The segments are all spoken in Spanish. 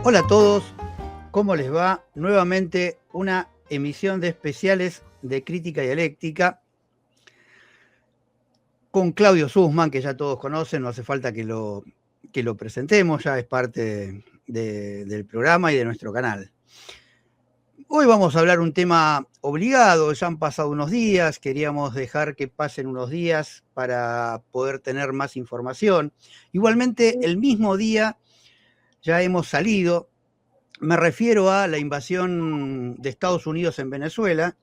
Hola a todos, ¿cómo les va? Nuevamente una emisión de especiales de Crítica Dialéctica con Claudio Sussman, que ya todos conocen, no hace falta que lo presentemos, ya es parte del programa y de nuestro canal. Hoy vamos a hablar un tema obligado, ya han pasado unos días, queríamos dejar que pasen unos días para poder tener más información. Igualmente, el mismo día ya hemos salido. Me refiero a la invasión de Estados Unidos en Venezuela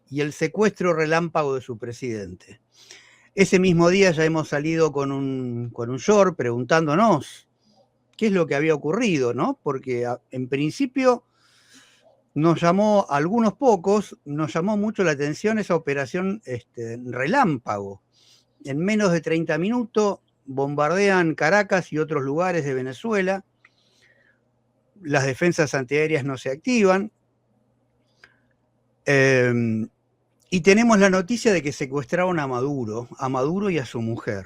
y el secuestro relámpago de su presidente. Ese mismo día ya hemos salido con un short preguntándonos qué es lo que había ocurrido, ¿no? Porque en principio nos llamó, a algunos pocos, nos llamó mucho la atención esa operación relámpago. En menos de 30 minutos bombardean Caracas y otros lugares de Venezuela. Las defensas antiaéreas no se activan. Y tenemos la noticia de que secuestraron a Maduro y a su mujer.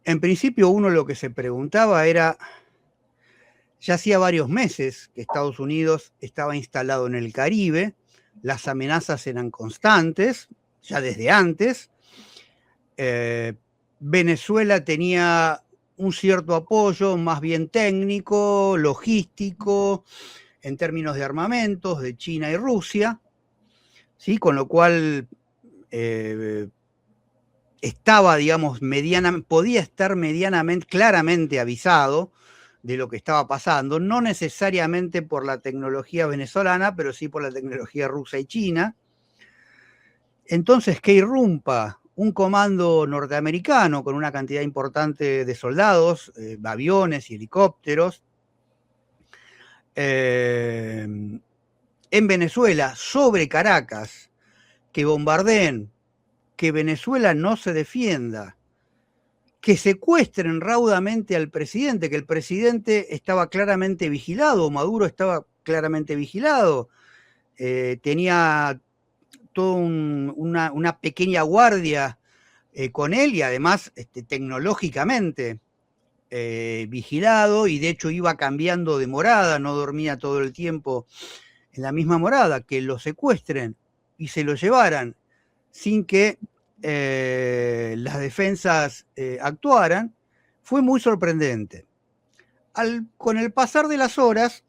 En principio uno lo que se preguntaba era, ya hacía varios meses que Estados Unidos estaba instalado en el Caribe, las amenazas eran constantes, ya desde antes. Venezuela tenía un cierto apoyo, más bien técnico, logístico, en términos de armamentos, de China y Rusia, ¿sí? Con lo cual estaba, digamos, podía estar medianamente, claramente avisado de lo que estaba pasando, no necesariamente por la tecnología venezolana, pero sí por la tecnología rusa y china. Entonces, que irrumpa un comando norteamericano con una cantidad importante de soldados, aviones y helicópteros, en Venezuela, sobre Caracas, que bombardeen, que Venezuela no se defienda, que secuestren raudamente al presidente, que el presidente estaba claramente vigilado, Maduro estaba claramente vigilado, tenía toda una pequeña guardia con él y además tecnológicamente vigilado, y de hecho iba cambiando de morada, no dormía todo el tiempo en la misma morada, que lo secuestren y se lo llevaran sin que las defensas actuaran, fue muy sorprendente. Con el pasar de las horas,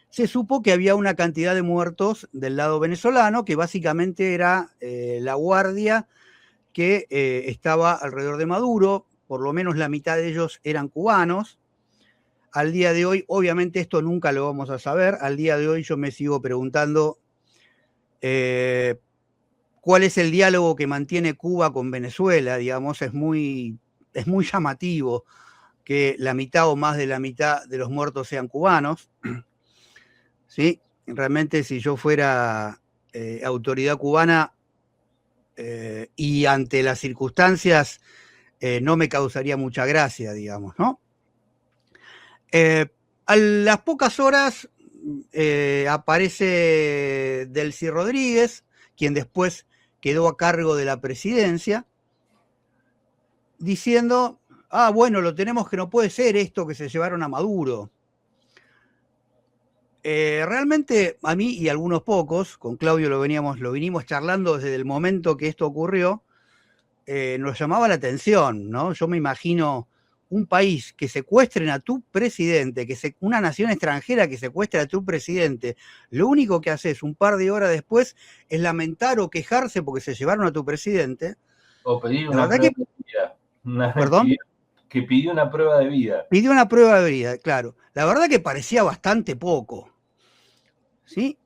se supo que había una cantidad de muertos del lado venezolano, que básicamente era la guardia que estaba alrededor de Maduro, por lo menos la mitad de ellos eran cubanos. Al día de hoy, obviamente esto nunca lo vamos a saber, al día de hoy yo me sigo preguntando cuál es el diálogo que mantiene Cuba con Venezuela, digamos, es muy llamativo que la mitad o más de la mitad de los muertos sean cubanos, ¿sí? Realmente si yo fuera autoridad cubana y ante las circunstancias no me causaría mucha gracia, digamos, ¿no? A las pocas horas aparece Delcy Rodríguez, quien después quedó a cargo de la presidencia, diciendo, bueno, lo tenemos, que no puede ser esto que se llevaron a Maduro. Realmente a mí y a algunos pocos, con Claudio lo vinimos charlando desde el momento que esto ocurrió, nos llamaba la atención, ¿no? Yo me imagino un país que secuestren a tu presidente, una nación extranjera que secuestre a tu presidente, lo único que haces un par de horas después es lamentar o quejarse porque se llevaron a tu presidente. O pedir una prueba de vida. ¿Perdón? Que pidió una prueba de vida. Pidió una prueba de vida, claro. La verdad que parecía bastante poco, ¿sí?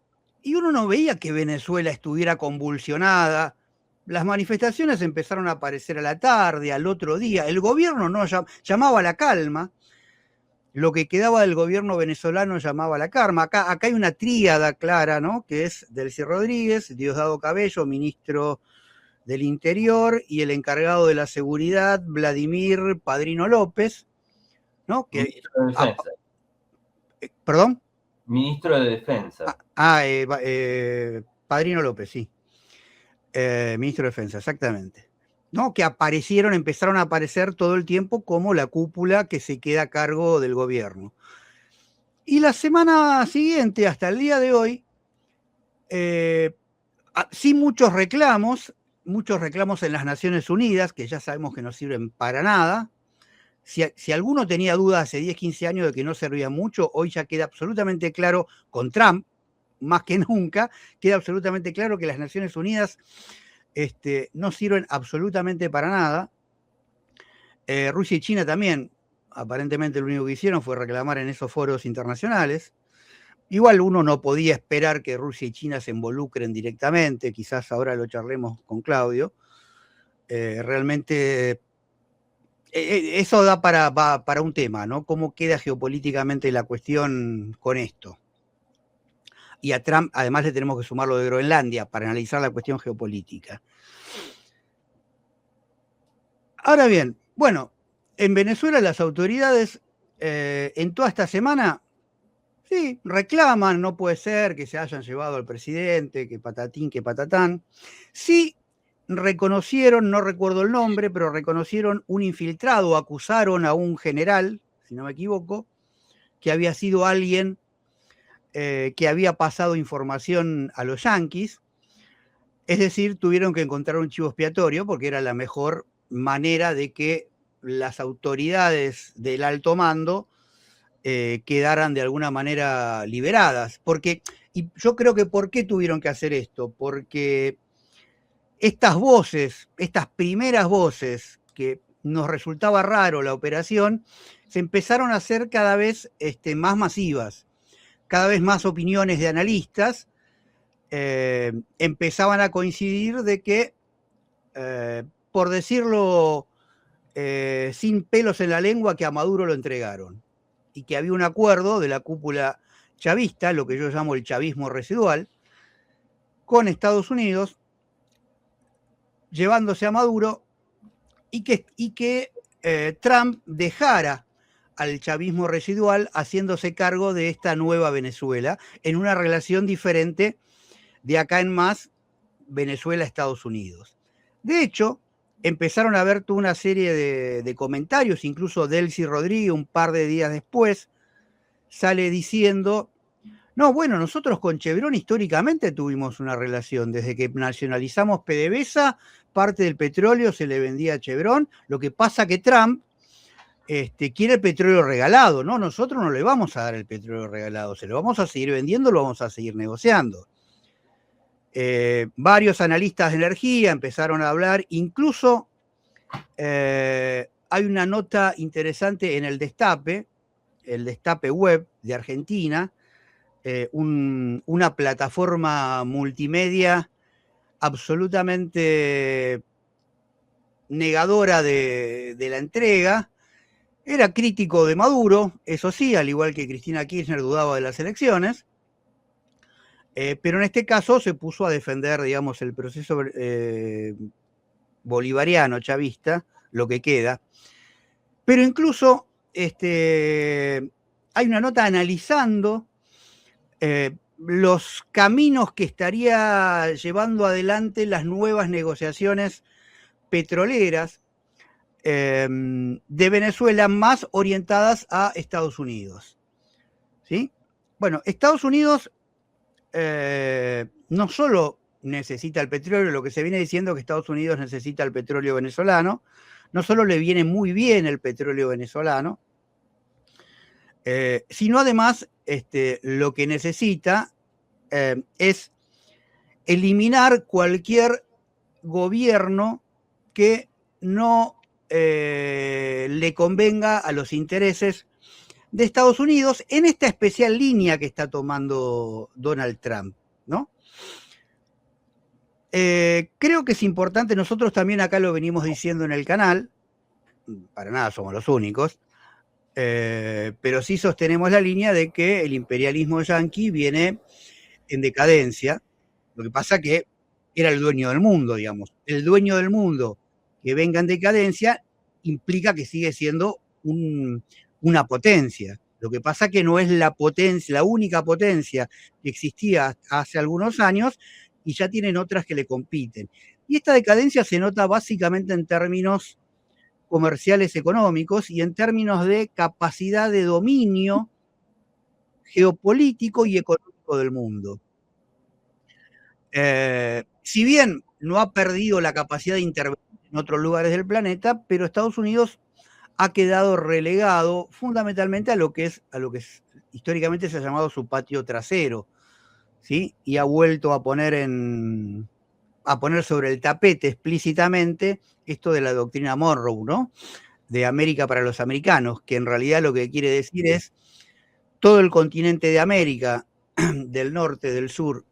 Y uno no veía que Venezuela estuviera convulsionada. Las manifestaciones empezaron a aparecer a la tarde, al otro día. El gobierno no llamaba a la calma. Lo que quedaba del gobierno venezolano llamaba a la calma. Acá hay una tríada clara, ¿no? Que es Delcy Rodríguez, Diosdado Cabello, ministro del Interior, y el encargado de la seguridad, Vladimir Padrino López, ¿no? Ministro de Defensa. ¿Perdón? Ministro de Defensa. Padrino López, sí. Ministro de Defensa, exactamente. ¿no? Que empezaron a aparecer todo el tiempo como la cúpula que se queda a cargo del gobierno. Y la semana siguiente, hasta el día de hoy, sí muchos reclamos en las Naciones Unidas, que ya sabemos que no sirven para nada. Si alguno tenía dudas hace 10, 15 años de que no servía mucho, hoy ya queda absolutamente claro, con Trump, más que nunca, queda absolutamente claro que las Naciones Unidas no sirven absolutamente para nada. Rusia y China también, aparentemente lo único que hicieron fue reclamar en esos foros internacionales. Igual uno no podía esperar que Rusia y China se involucren directamente, quizás ahora lo charlemos con Claudio. Realmente eso da para un tema, ¿no? ¿Cómo queda geopolíticamente la cuestión con esto? Y a Trump además le tenemos que sumar lo de Groenlandia para analizar la cuestión geopolítica. Ahora bien, bueno, en Venezuela las autoridades en toda esta semana sí reclaman, no puede ser que se hayan llevado al presidente, que patatín, que patatán. Sí reconocieron, no recuerdo el nombre, pero reconocieron un infiltrado, acusaron a un general, si no me equivoco, que había sido alguien que había pasado información a los yanquis. Es decir, tuvieron que encontrar un chivo expiatorio porque era la mejor manera de que las autoridades del alto mando quedaran de alguna manera liberadas. Y yo creo que ¿por qué tuvieron que hacer esto? Porque estas voces, estas primeras voces que nos resultaba raro la operación, se empezaron a hacer cada vez más masivas, cada vez más opiniones de analistas empezaban a coincidir de que, por decirlo sin pelos en la lengua, que a Maduro lo entregaron y que había un acuerdo de la cúpula chavista, lo que yo llamo el chavismo residual, con Estados Unidos, llevándose a Maduro y que Trump dejara al chavismo residual haciéndose cargo de esta nueva Venezuela en una relación diferente de acá en más Venezuela-Estados Unidos. De hecho, empezaron a ver toda una serie de comentarios, incluso Delcy Rodríguez un par de días después sale diciendo, no, bueno, nosotros con Chevron históricamente tuvimos una relación, desde que nacionalizamos PDVSA, parte del petróleo se le vendía a Chevron, lo que pasa que Trump quiere el petróleo regalado, ¿no? Nosotros no le vamos a dar el petróleo regalado, se lo vamos a seguir vendiendo, lo vamos a seguir negociando. Varios analistas de energía empezaron a hablar, incluso hay una nota interesante en el Destape Web de Argentina, una plataforma multimedia absolutamente negadora de la entrega. Era crítico de Maduro, eso sí, al igual que Cristina Kirchner dudaba de las elecciones. Pero en este caso se puso a defender, digamos, el proceso bolivariano, chavista, lo que queda. Pero incluso hay una nota analizando los caminos que estaría llevando adelante las nuevas negociaciones petroleras de Venezuela más orientadas a Estados Unidos. ¿Sí? Bueno, Estados Unidos no solo necesita el petróleo, lo que se viene diciendo es que Estados Unidos necesita el petróleo venezolano, no solo le viene muy bien el petróleo venezolano, sino además lo que necesita es eliminar cualquier gobierno que no le convenga a los intereses de Estados Unidos en esta especial línea que está tomando Donald Trump, ¿no? Creo que es importante, nosotros también acá lo venimos diciendo en el canal, para nada somos los únicos, pero sí sostenemos la línea de que el imperialismo yanqui viene en decadencia. Lo que pasa que era el dueño del mundo, digamos. El dueño del mundo que venga en decadencia implica que sigue siendo una potencia. Lo que pasa que no es la única potencia que existía hace algunos años y ya tienen otras que le compiten. Y esta decadencia se nota básicamente en términos comerciales económicos y en términos de capacidad de dominio geopolítico y económico del mundo. Si bien no ha perdido la capacidad de intervenir en otros lugares del planeta, pero Estados Unidos ha quedado relegado fundamentalmente a lo que históricamente se ha llamado su patio trasero, ¿sí? Y ha vuelto a poner sobre el tapete explícitamente esto de la doctrina Monroe, ¿no? De América para los americanos, que en realidad lo que quiere decir es todo el continente de América, del norte, del sur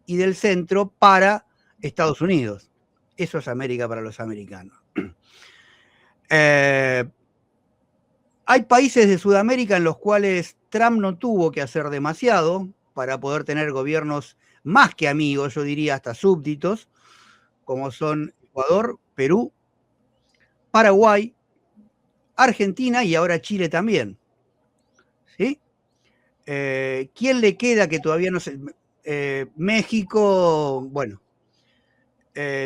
y del centro para Estados Unidos. Eso es América para los americanos. Hay países de Sudamérica en los cuales Trump no tuvo que hacer demasiado para poder tener gobiernos más que amigos, yo diría hasta súbditos, como son Ecuador, Perú, Paraguay, Argentina y ahora Chile también. ¿Sí? ¿Quién le queda que todavía no se... México, bueno,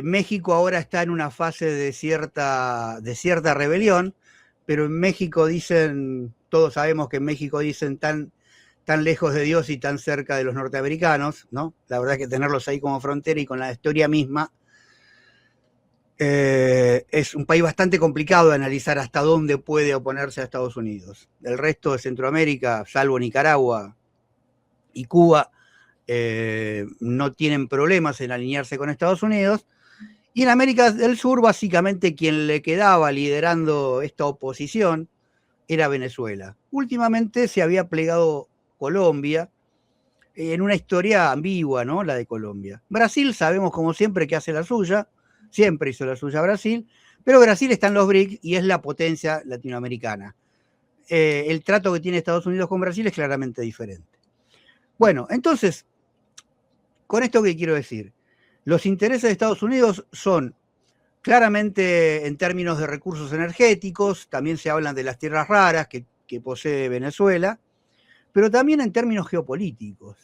México ahora está en una fase de cierta rebelión, pero en México dicen, todos sabemos que en México dicen tan lejos de Dios y tan cerca de los norteamericanos, ¿no? La verdad es que tenerlos ahí como frontera y con la historia misma, es un país bastante complicado de analizar hasta dónde puede oponerse a Estados Unidos. El resto de Centroamérica, salvo Nicaragua y Cuba, no tienen problemas en alinearse con Estados Unidos. Y en América del Sur, básicamente, quien le quedaba liderando esta oposición era Venezuela. Últimamente se había plegado Colombia, en una historia ambigua, ¿no? La de Colombia. Brasil, sabemos como siempre que hace la suya, siempre hizo la suya Brasil, pero Brasil está en los BRICS y es la potencia latinoamericana. El trato que tiene Estados Unidos con Brasil es claramente diferente. Bueno, entonces, con esto que quiero decir, los intereses de Estados Unidos son claramente en términos de recursos energéticos, también se hablan de las tierras raras que posee Venezuela, pero también en términos geopolíticos.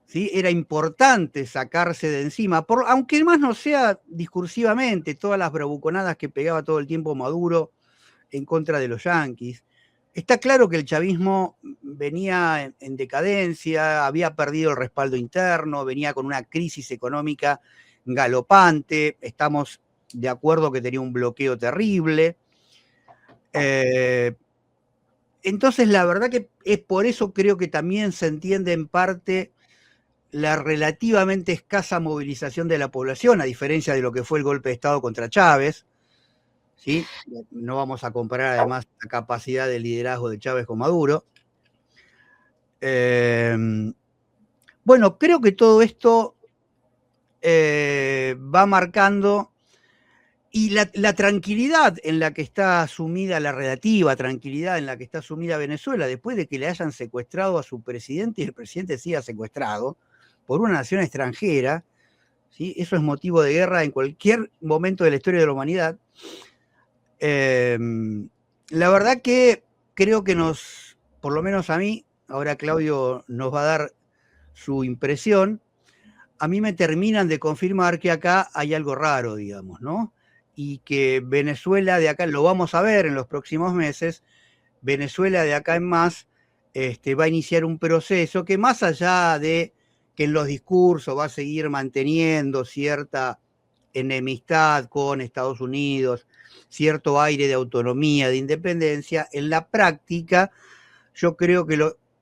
¿Sí? Era importante sacarse de encima, aunque más no sea discursivamente, todas las bravuconadas que pegaba todo el tiempo Maduro en contra de los yanquis. Está claro que el chavismo venía en decadencia, había perdido el respaldo interno, venía con una crisis económica galopante, estamos de acuerdo que tenía un bloqueo terrible. Entonces, la verdad que es por eso creo que también se entiende en parte la relativamente escasa movilización de la población, a diferencia de lo que fue el golpe de Estado contra Chávez. ¿Sí? No vamos a comparar además la capacidad de liderazgo de Chávez con Maduro. Bueno, creo que todo esto va marcando, y la tranquilidad en la que está asumida, la relativa tranquilidad en la que está asumida Venezuela, después de que le hayan secuestrado a su presidente y el presidente siga secuestrado por una nación extranjera, ¿sí? Eso es motivo de guerra en cualquier momento de la historia de la humanidad. La verdad que creo que por lo menos a mí, ahora Claudio nos va a dar su impresión, a mí me terminan de confirmar que acá hay algo raro, digamos, ¿no? Y que Venezuela de acá, lo vamos a ver en los próximos meses, Venezuela de acá en más va a iniciar un proceso que, más allá de que en los discursos va a seguir manteniendo cierta enemistad con Estados Unidos, cierto aire de autonomía, de independencia, en la práctica yo creo que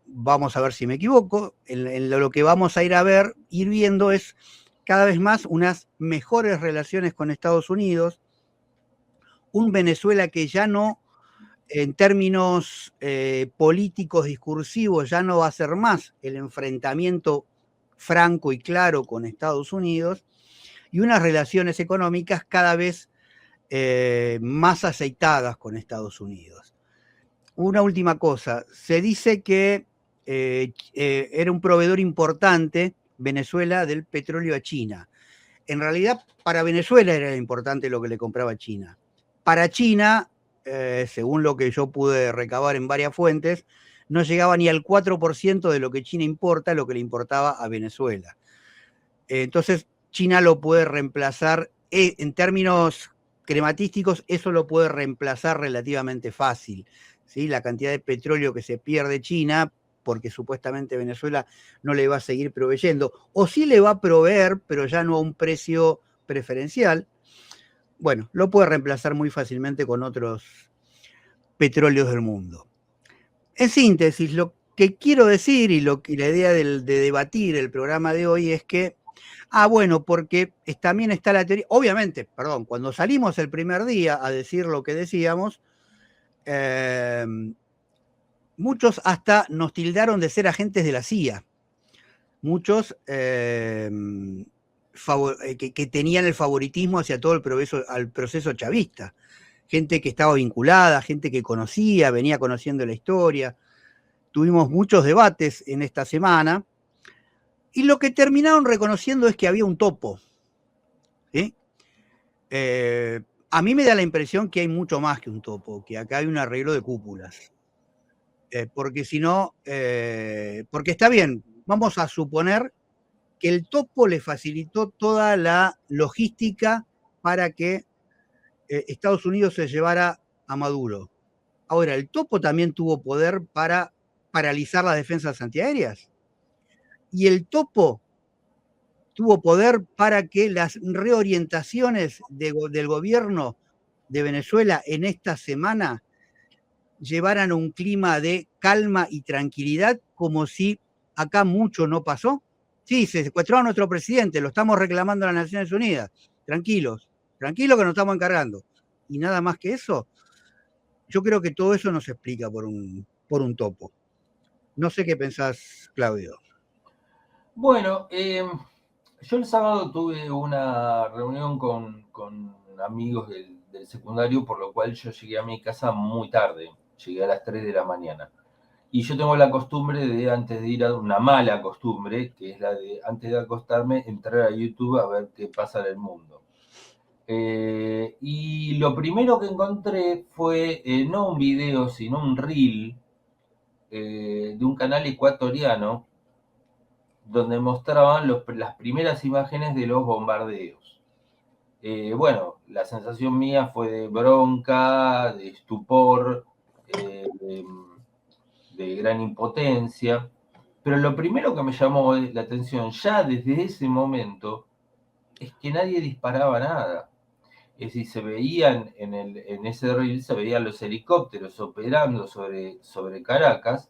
vamos a ver si me equivoco, en lo que vamos a ir viendo es cada vez más unas mejores relaciones con Estados Unidos, un Venezuela que ya no, en términos políticos discursivos, ya no va a ser más el enfrentamiento franco y claro con Estados Unidos, y unas relaciones económicas cada vez más aceitadas con Estados Unidos. Una última cosa, se dice que era un proveedor importante Venezuela del petróleo a China. En realidad, para Venezuela era importante lo que le compraba China. Para China, según lo que yo pude recabar en varias fuentes, no llegaba ni al 4% de lo que China importa, lo que le importaba a Venezuela. Entonces, China lo puede reemplazar, en términos crematísticos, eso lo puede reemplazar relativamente fácil, ¿sí? La cantidad de petróleo que se pierde China, porque supuestamente Venezuela no le va a seguir proveyendo, o sí le va a proveer, pero ya no a un precio preferencial. Bueno, lo puede reemplazar muy fácilmente con otros petróleos del mundo. En síntesis, lo que quiero decir y la idea de debatir el programa de hoy es que, bueno, porque también está la teoría, obviamente, perdón, cuando salimos el primer día a decir lo que decíamos, muchos hasta nos tildaron de ser agentes de la CIA. Muchos que tenían el favoritismo hacia todo al proceso chavista. Gente que estaba vinculada, gente que conocía, venía conociendo la historia. Tuvimos muchos debates en esta semana y lo que terminaron reconociendo es que había un topo. ¿Sí? A mí me da la impresión que hay mucho más que un topo, que acá hay un arreglo de cúpulas. Porque si no, porque está bien, vamos a suponer que el topo le facilitó toda la logística para que Estados Unidos se llevara a Maduro. Ahora, el topo también tuvo poder para paralizar las defensas antiaéreas. Y el topo tuvo poder para que las reorientaciones del gobierno de Venezuela en esta semana llevaran a un clima de calma y tranquilidad, como si acá mucho no pasó. Sí, se secuestró a nuestro presidente, lo estamos reclamando a las Naciones Unidas. Tranquilos, tranquilos que nos estamos encargando. Y nada más que eso, yo creo que todo eso no se explica por un topo. No sé qué pensás, Claudio. Bueno, yo el sábado tuve una reunión con amigos del secundario, por lo cual yo llegué a mi casa muy tarde, llegué a las 3 de la mañana. Y yo tengo la costumbre de, antes de ir a una mala costumbre, que es la de, antes de acostarme, entrar a YouTube a ver qué pasa en el mundo. Y lo primero que encontré fue no un video, sino un reel de un canal ecuatoriano donde mostraban las primeras imágenes de los bombardeos. Bueno, la sensación mía fue de bronca, de estupor, de gran impotencia, pero lo primero que me llamó la atención ya desde ese momento es que nadie disparaba nada. Es decir, se veían en ese reel, se veían los helicópteros operando sobre Caracas,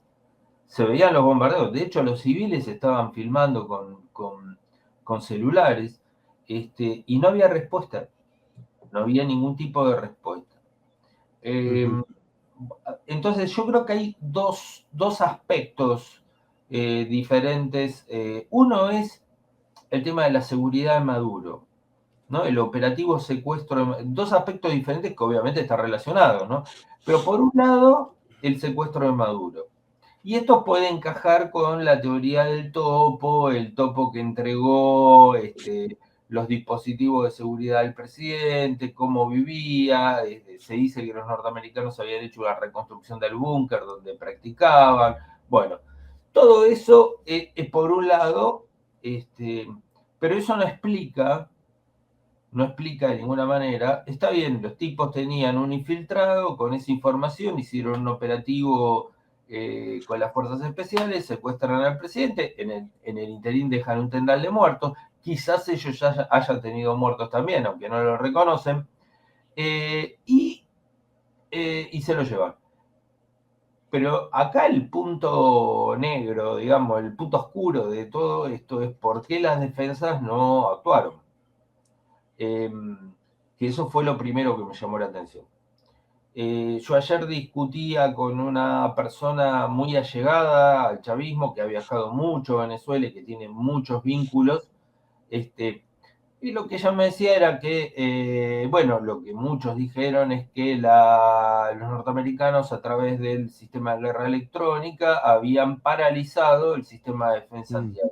se veían los bombardeos. De hecho, los civiles estaban filmando con celulares, y no había respuesta, no había ningún tipo de respuesta. Entonces, yo creo que hay dos aspectos diferentes. Uno es el tema de la seguridad de Maduro, ¿no? El operativo secuestro, dos aspectos diferentes que obviamente están relacionados, ¿no? Pero por un lado, el secuestro de Maduro. Y esto puede encajar con la teoría del topo, el topo que entregó los dispositivos de seguridad al presidente, cómo vivía. Se dice que los norteamericanos habían hecho una reconstrucción del búnker donde practicaban. Bueno, todo eso es por un lado, pero eso no explica de ninguna manera. Está bien, los tipos tenían un infiltrado con esa información, hicieron un operativo con las fuerzas especiales, secuestran al presidente, en el interín dejan un tendal de muertos, quizás ellos ya hayan tenido muertos también, aunque no lo reconocen, y se lo llevan. Pero acá el punto negro, digamos, el punto oscuro de todo esto es por qué las defensas no actuaron. Que eso fue lo primero que me llamó la atención. Yo ayer discutía con una persona muy allegada al chavismo, que ha viajado mucho a Venezuela y que tiene muchos vínculos, y lo que ella me decía era que, bueno, lo que muchos dijeron es que los norteamericanos, a través del sistema de guerra electrónica, habían paralizado el sistema de defensa antiaérea.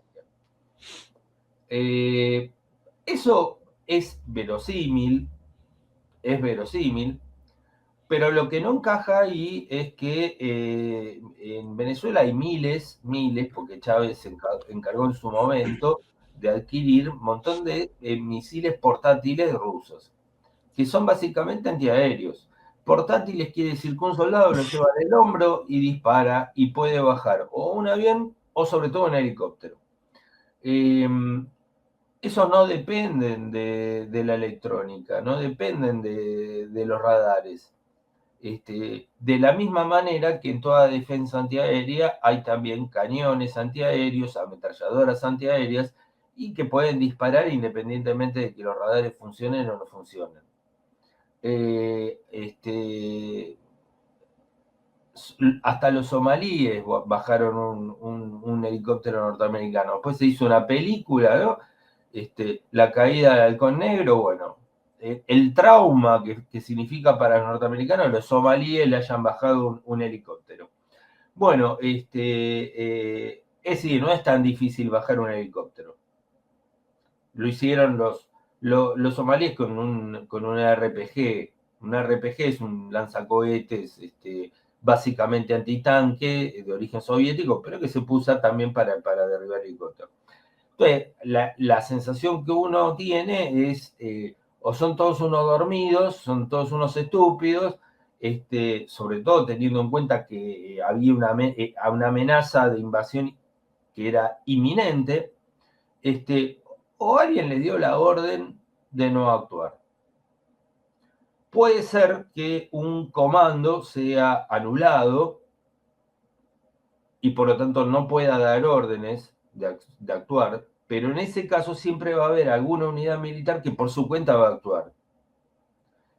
Eso es verosímil, pero lo que no encaja ahí es que en Venezuela hay miles, porque Chávez se encargó en su momento de adquirir un montón de misiles portátiles rusos, que son básicamente antiaéreos. Portátiles quiere decir que un soldado lo lleva en el hombro y dispara y puede bajar o un avión o sobre todo un helicóptero. Esos no dependen de la electrónica, no dependen de los radares. De la misma manera que en toda defensa antiaérea hay también cañones antiaéreos, ametralladoras antiaéreas y que pueden disparar independientemente de que los radares funcionen o no funcionen. Hasta los somalíes bajaron un helicóptero norteamericano. Después se hizo una película, ¿no? La caída del halcón negro, bueno, el trauma que significa para los norteamericanos los somalíes le hayan bajado un helicóptero. Bueno, es decir, no es tan difícil bajar un helicóptero. Lo hicieron los somalíes con un RPG. Un RPG es un lanzacohetes básicamente antitanque de origen soviético, pero que se puso también para derribar helicópteros. Entonces, la sensación que uno tiene es, o son todos unos dormidos, son todos unos estúpidos, sobre todo teniendo en cuenta que había una amenaza de invasión que era inminente, o alguien le dio la orden de no actuar. Puede ser que un comando sea anulado y por lo tanto no pueda dar órdenes de actuar, pero en ese caso siempre va a haber alguna unidad militar que por su cuenta va a actuar.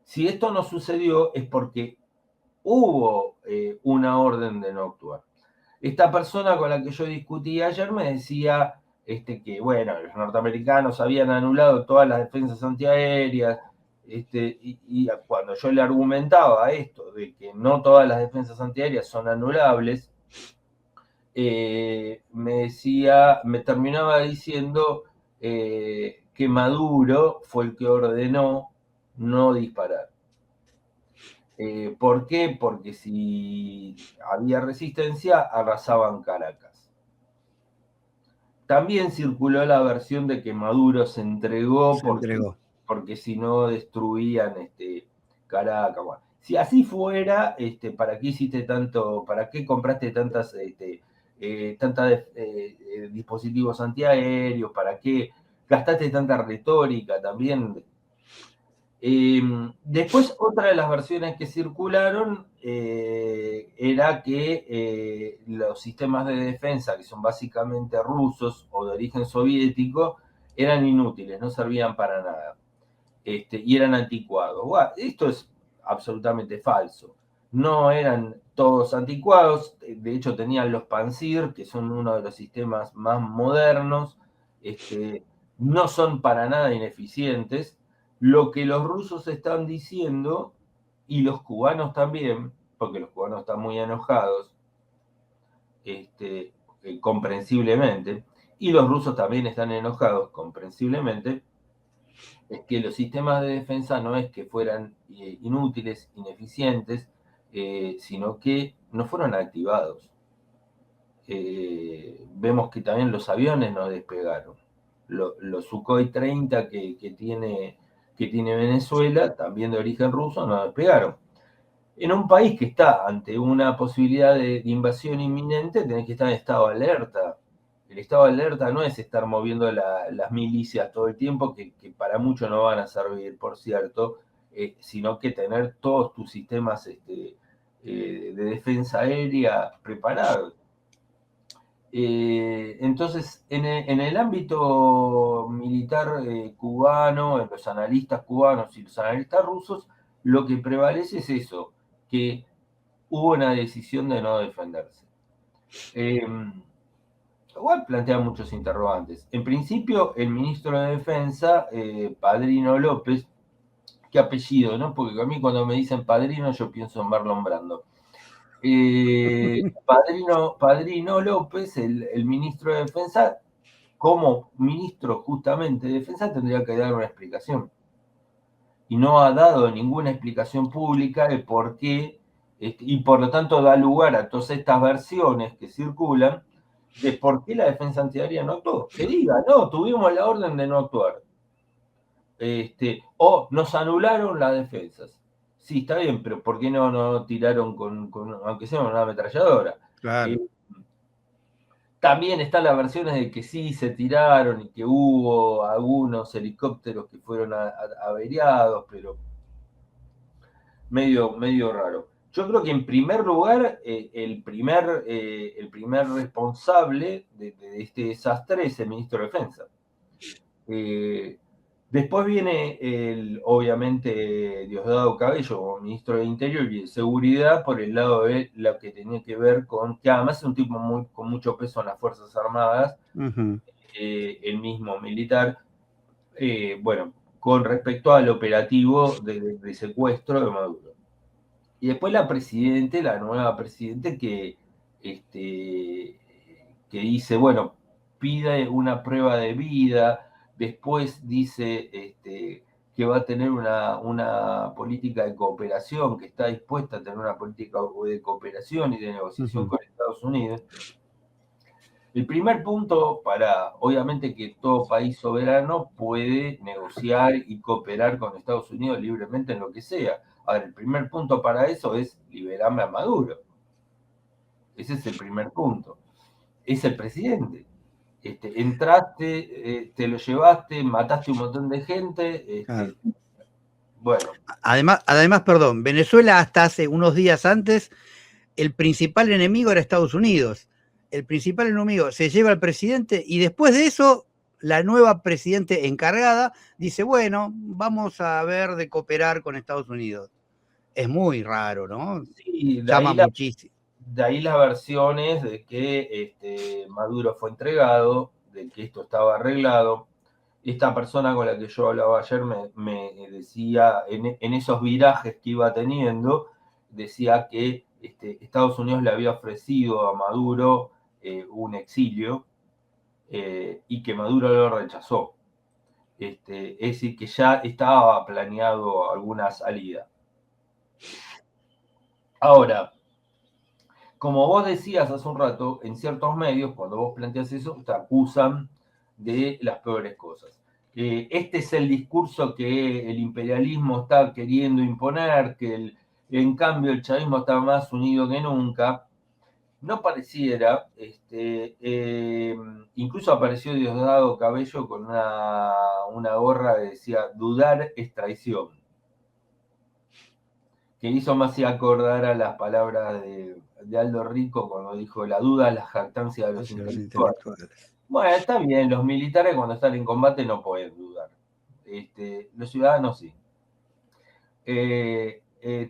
Si esto no sucedió es porque hubo una orden de no actuar. Esta persona con la que yo discutí ayer me decía que, bueno, los norteamericanos habían anulado todas las defensas antiaéreas, y cuando yo le argumentaba esto, de que no todas las defensas antiaéreas son anulables, me terminaba diciendo que Maduro fue el que ordenó no disparar. ¿Por qué? Porque si había resistencia, arrasaban Caracas. También circuló la versión de que Maduro se entregó, porque si no destruían Caracas. Bueno, si así fuera, ¿para qué hiciste tanto, para qué compraste tantos dispositivos antiaéreos? ¿Para qué gastaste tanta retórica también? Después, otra de las versiones que circularon era que los sistemas de defensa, que son básicamente rusos o de origen soviético, eran inútiles, no servían para nada, y eran anticuados. Bueno, esto es absolutamente falso. No eran todos anticuados, de hecho tenían los Pantsir, que son uno de los sistemas más modernos, no son para nada ineficientes. Lo que los rusos están diciendo, y los cubanos también, porque los cubanos están muy enojados, comprensiblemente, y los rusos también están enojados, comprensiblemente, es que los sistemas de defensa no es que fueran inútiles, ineficientes, sino que no fueron activados. Vemos que también los aviones no despegaron. Los Sukhoi 30 que tiene Venezuela, también de origen ruso, no despegaron. En un país que está ante una posibilidad de invasión inminente, tenés que estar en estado de alerta. El estado de alerta no es estar moviendo las milicias todo el tiempo, que para mucho no van a servir, por cierto, sino que tener todos tus sistemas de defensa aérea preparados. Entonces, en el ámbito militar cubano, en los analistas cubanos y los analistas rusos, lo que prevalece es eso, que hubo una decisión de no defenderse. Igual plantea muchos interrogantes. En principio, el ministro de Defensa, Padrino López, ¿qué apellido, no? Porque a mí cuando me dicen Padrino yo pienso en Marlon Brando. Padrino López, el ministro de Defensa, como ministro justamente de Defensa, tendría que dar una explicación. Y no ha dado ninguna explicación pública de por qué, y por lo tanto da lugar a todas estas versiones que circulan, de por qué la defensa antiaérea no actuó. Que diga, no, tuvimos la orden de no actuar. O nos anularon las defensas. Sí, está bien, pero ¿por qué no tiraron con aunque sea una ametralladora? Claro. También están las versiones de que sí se tiraron y que hubo algunos helicópteros que fueron averiados, pero medio raro. Yo creo que en primer lugar, el primer responsable de este desastre es el ministro de Defensa. Después viene, obviamente, Diosdado Cabello como ministro de Interior y de Seguridad por el lado de lo que tenía que ver con, que además es un tipo con mucho peso en las Fuerzas Armadas, el mismo militar, bueno, con respecto al operativo de secuestro de Maduro. Y después la nueva presidente que dice, bueno, pide una prueba de vida, después dice que va a tener una política de cooperación, que está dispuesta a tener una política de cooperación y de negociación con Estados Unidos. El primer punto obviamente que todo país soberano puede negociar y cooperar con Estados Unidos libremente en lo que sea. Ahora, el primer punto para eso es liberarme a Maduro. Ese es el primer punto. Es el presidente. Entraste, te lo llevaste, mataste un montón de gente. Claro. Bueno. Además, perdón, Venezuela hasta hace unos días antes, el principal enemigo era Estados Unidos. El principal enemigo se lleva al presidente y después de eso, la nueva presidente encargada dice, bueno, vamos a ver de cooperar con Estados Unidos. Es muy raro, ¿no? Sí, llama muchísimo. De ahí las versiones de que Maduro fue entregado, de que esto estaba arreglado. Esta persona con la que yo hablaba ayer me decía, en esos virajes que iba teniendo, decía que Estados Unidos le había ofrecido a Maduro un exilio y que Maduro lo rechazó. Es decir, que ya estaba planeado alguna salida. Ahora, como vos decías hace un rato, en ciertos medios, cuando vos planteas eso, te acusan de las peores cosas. Este es el discurso que el imperialismo está queriendo imponer, que en cambio el chavismo está más unido que nunca. No pareciera, incluso apareció Diosdado Cabello con una gorra que decía, dudar es traición, que hizo más acordar a las palabras de Aldo Rico cuando dijo, la duda es la jactancia de los intelectuales. Bueno, está bien, los militares cuando están en combate no pueden dudar, los ciudadanos sí.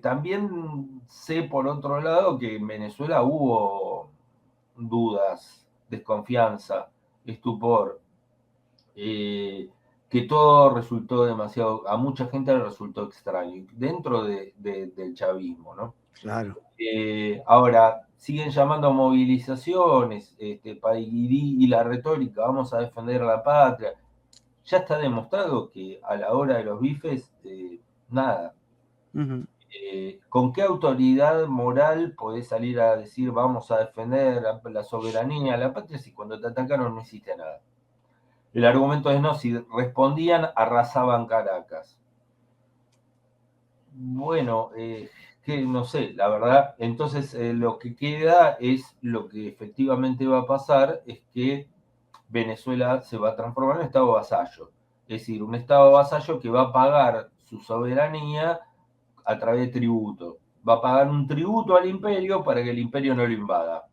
También sé, por otro lado, que en Venezuela hubo dudas, desconfianza, estupor, que todo resultó demasiado, a mucha gente le resultó extraño, dentro del chavismo, ¿no? Claro. Ahora, siguen llamando a movilizaciones, y la retórica, vamos a defender la patria. Ya está demostrado que a la hora de los bifes, nada. ¿Con qué autoridad moral podés salir a decir vamos a defender la soberanía, la patria, si cuando te atacaron no hiciste nada? El argumento es no, si respondían, arrasaban Caracas. Bueno, que no sé, la verdad, entonces lo que queda es lo que efectivamente va a pasar, es que Venezuela se va a transformar en un estado vasallo. Es decir, un estado vasallo que va a pagar su soberanía a través de tributo. Va a pagar un tributo al imperio para que el imperio no lo invada.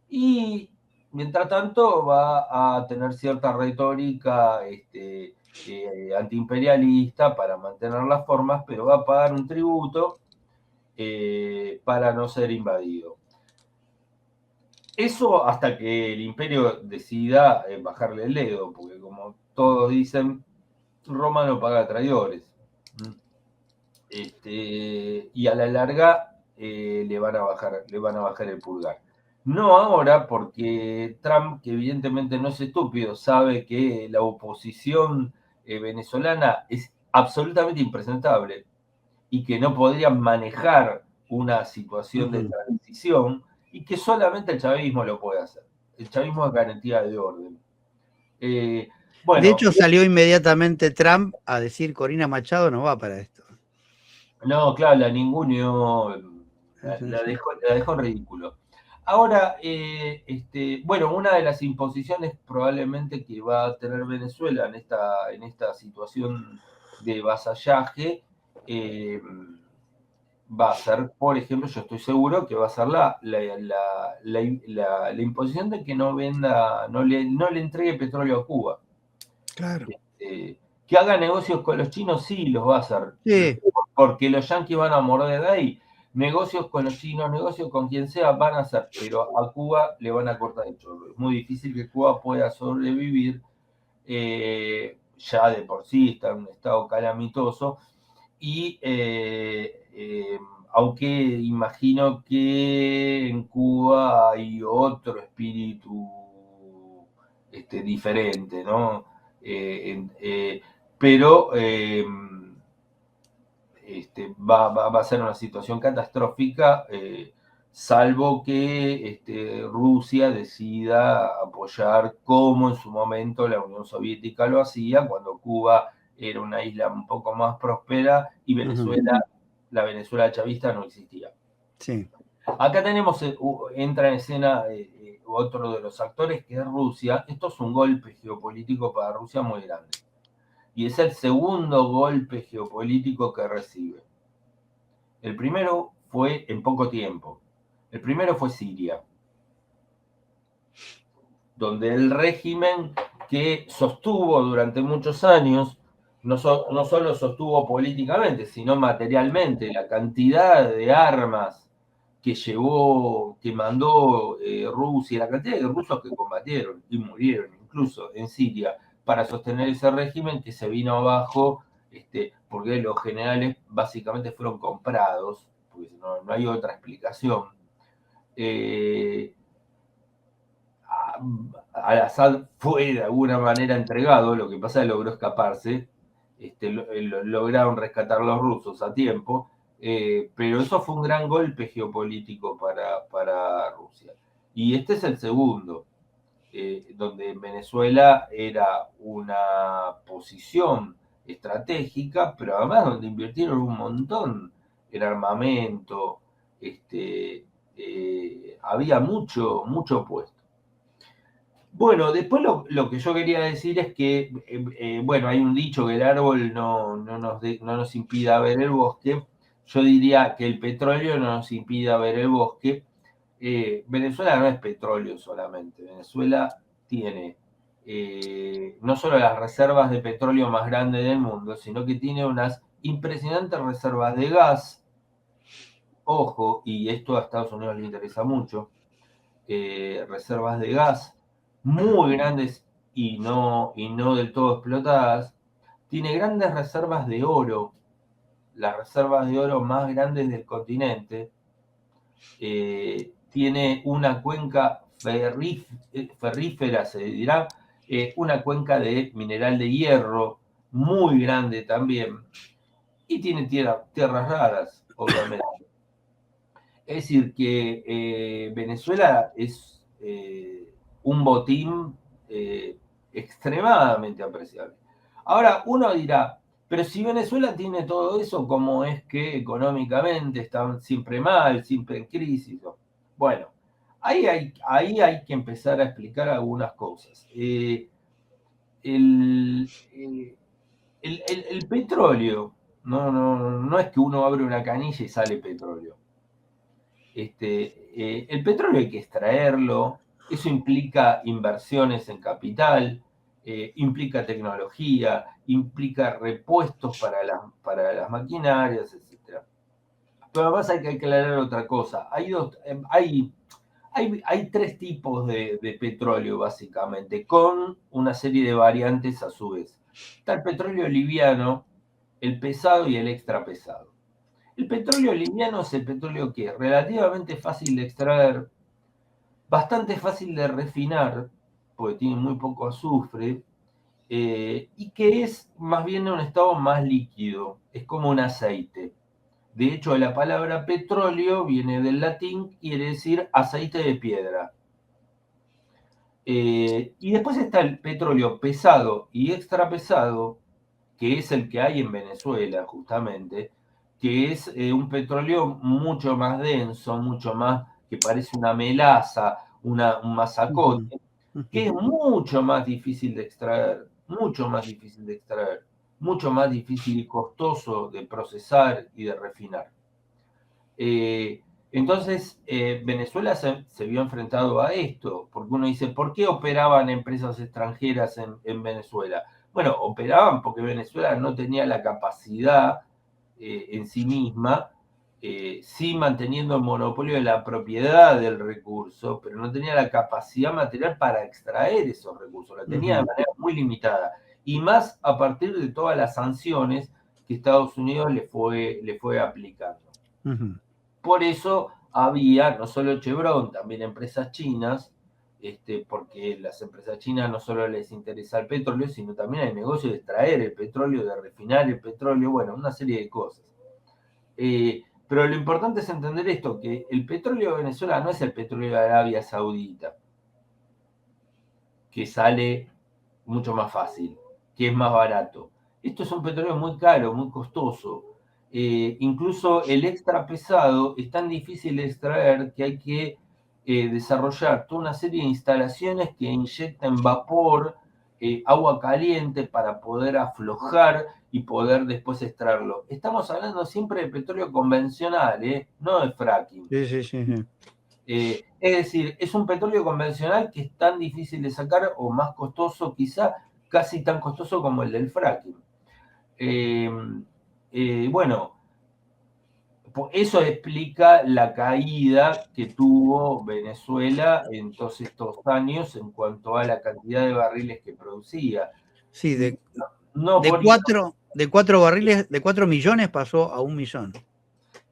Y mientras tanto va a tener cierta retórica antiimperialista para mantener las formas, pero va a pagar un tributo para no ser invadido. Eso hasta que el imperio decida bajarle el dedo, porque como todos dicen, Roma no paga traidores. Y a la larga le van a bajar el pulgar. No ahora, porque Trump, que evidentemente no es estúpido, sabe que la oposición venezolana es absolutamente impresentable y que no podrían manejar una situación de transición y que solamente el chavismo lo puede hacer. el chavismo es garantía de orden. De Bueno, hecho, salió inmediatamente Trump a decir Corina Machado no va para esto. no, claro, la ninguneó, la dejó en ridículo. Ahora, bueno, una de las imposiciones probablemente que va a tener Venezuela en esta situación de vasallaje va a ser, por ejemplo, yo estoy seguro que va a ser la imposición de que no venda, no le entregue petróleo a Cuba. Claro. Que haga negocios con los chinos, sí, los va a hacer. Sí. Porque los yanquis van a morder de ahí. Negocios con los chinos, negocios con quien sea, van a hacer, pero a Cuba le van a cortar el chorro. Es muy difícil que Cuba pueda sobrevivir, ya de por sí está en un estado calamitoso, y aunque imagino que en Cuba hay otro espíritu diferente, ¿no? Pero va a ser una situación catastrófica, salvo que Rusia decida apoyar, como en su momento la Unión Soviética lo hacía, cuando Cuba era una isla un poco más próspera y Venezuela, la Venezuela chavista no existía. Sí. Acá tenemos, entra en escena otro de los actores, que es Rusia. Esto es un golpe geopolítico para Rusia muy grande. Y es el segundo golpe geopolítico que recibe. El primero fue en poco tiempo. El primero fue Siria, donde el régimen que sostuvo durante muchos años, no solo sostuvo políticamente, sino materialmente, la cantidad de armas que mandó Rusia, la cantidad de rusos que combatieron y murieron incluso en Siria para sostener ese régimen que se vino abajo, porque los generales básicamente fueron comprados, porque no hay otra explicación. Al-Assad fue de alguna manera entregado, lo que pasa es que logró escaparse, lograron rescatar a los rusos a tiempo, pero eso fue un gran golpe geopolítico para Rusia. Y este es el segundo, donde en Venezuela era una posición estratégica, pero además donde invirtieron un montón en armamento, había mucho puesto. Bueno, después lo que yo quería decir es que, bueno, hay un dicho que el árbol no nos impida ver el bosque. Yo diría que el petróleo no nos impida ver el bosque. Venezuela no es petróleo solamente. Venezuela tiene no solo las reservas de petróleo más grandes del mundo, sino que tiene unas impresionantes reservas de gas. Ojo, y esto a Estados Unidos le interesa mucho, reservas de gas muy grandes y no del todo explotadas. Tiene grandes reservas de oro, las reservas de oro más grandes del continente. Tiene una cuenca ferrífera, se dirá, una cuenca de mineral de hierro muy grande también. Y tiene tierras raras, obviamente. Es decir, que Venezuela es un botín extremadamente apreciable. Ahora, uno dirá, pero si Venezuela tiene todo eso, ¿cómo es que económicamente están siempre mal, siempre en crisis? Bueno, ahí hay que empezar a explicar algunas cosas. El petróleo, no es que uno abre una canilla y sale petróleo. El petróleo hay que extraerlo, eso implica inversiones en capital, implica tecnología, implica repuestos para las maquinarias, etc. Pero además hay que aclarar otra cosa. Hay tres tipos de petróleo, básicamente, con una serie de variantes a su vez. Está el petróleo liviano, el pesado y el extra pesado. El petróleo liviano es el petróleo que es relativamente fácil de extraer, bastante fácil de refinar, porque tiene muy poco azufre, y que es más bien en un estado más líquido, es como un aceite. De hecho, la palabra petróleo viene del latín, quiere decir aceite de piedra. Y después está el petróleo pesado y extra pesado, que es el que hay en Venezuela, justamente, que es un petróleo mucho más denso, mucho más, que parece una melaza, un masacote, que es mucho más difícil de extraer, mucho más difícil de extraer, mucho más difícil y costoso de procesar y de refinar. Entonces, Venezuela se vio enfrentado a esto, porque uno dice, ¿por qué operaban empresas extranjeras en Venezuela? Bueno, operaban porque Venezuela no tenía la capacidad en sí misma, sí manteniendo el monopolio de la propiedad del recurso, pero no tenía la capacidad material para extraer esos recursos, la tenía de manera muy limitada, y más a partir de todas las sanciones que Estados Unidos le fue aplicando. Por eso había no solo Chevron, también empresas chinas, porque las empresas chinas no solo les interesa el petróleo, sino también el negocio de extraer el petróleo, de refinar el petróleo, bueno, una serie de cosas. Pero lo importante es entender esto, que el petróleo de Venezuela no es el petróleo de Arabia Saudita, que sale mucho más fácil, que es más barato. Esto es un petróleo muy caro, muy costoso. Incluso el extra pesado es tan difícil de extraer que hay que desarrollar toda una serie de instalaciones que inyectan vapor, agua caliente para poder aflojar y poder después extraerlo. Estamos hablando siempre de petróleo convencional, no de fracking. Sí. Es decir, es un petróleo convencional que es tan difícil de sacar o más costoso, quizá casi tan costoso como el del fracking. Bueno, eso explica la caída que tuvo Venezuela en todos estos años en cuanto a la cantidad de barriles que producía. Sí, No de por 4 barriles, de 4 millones pasó a 1 millón.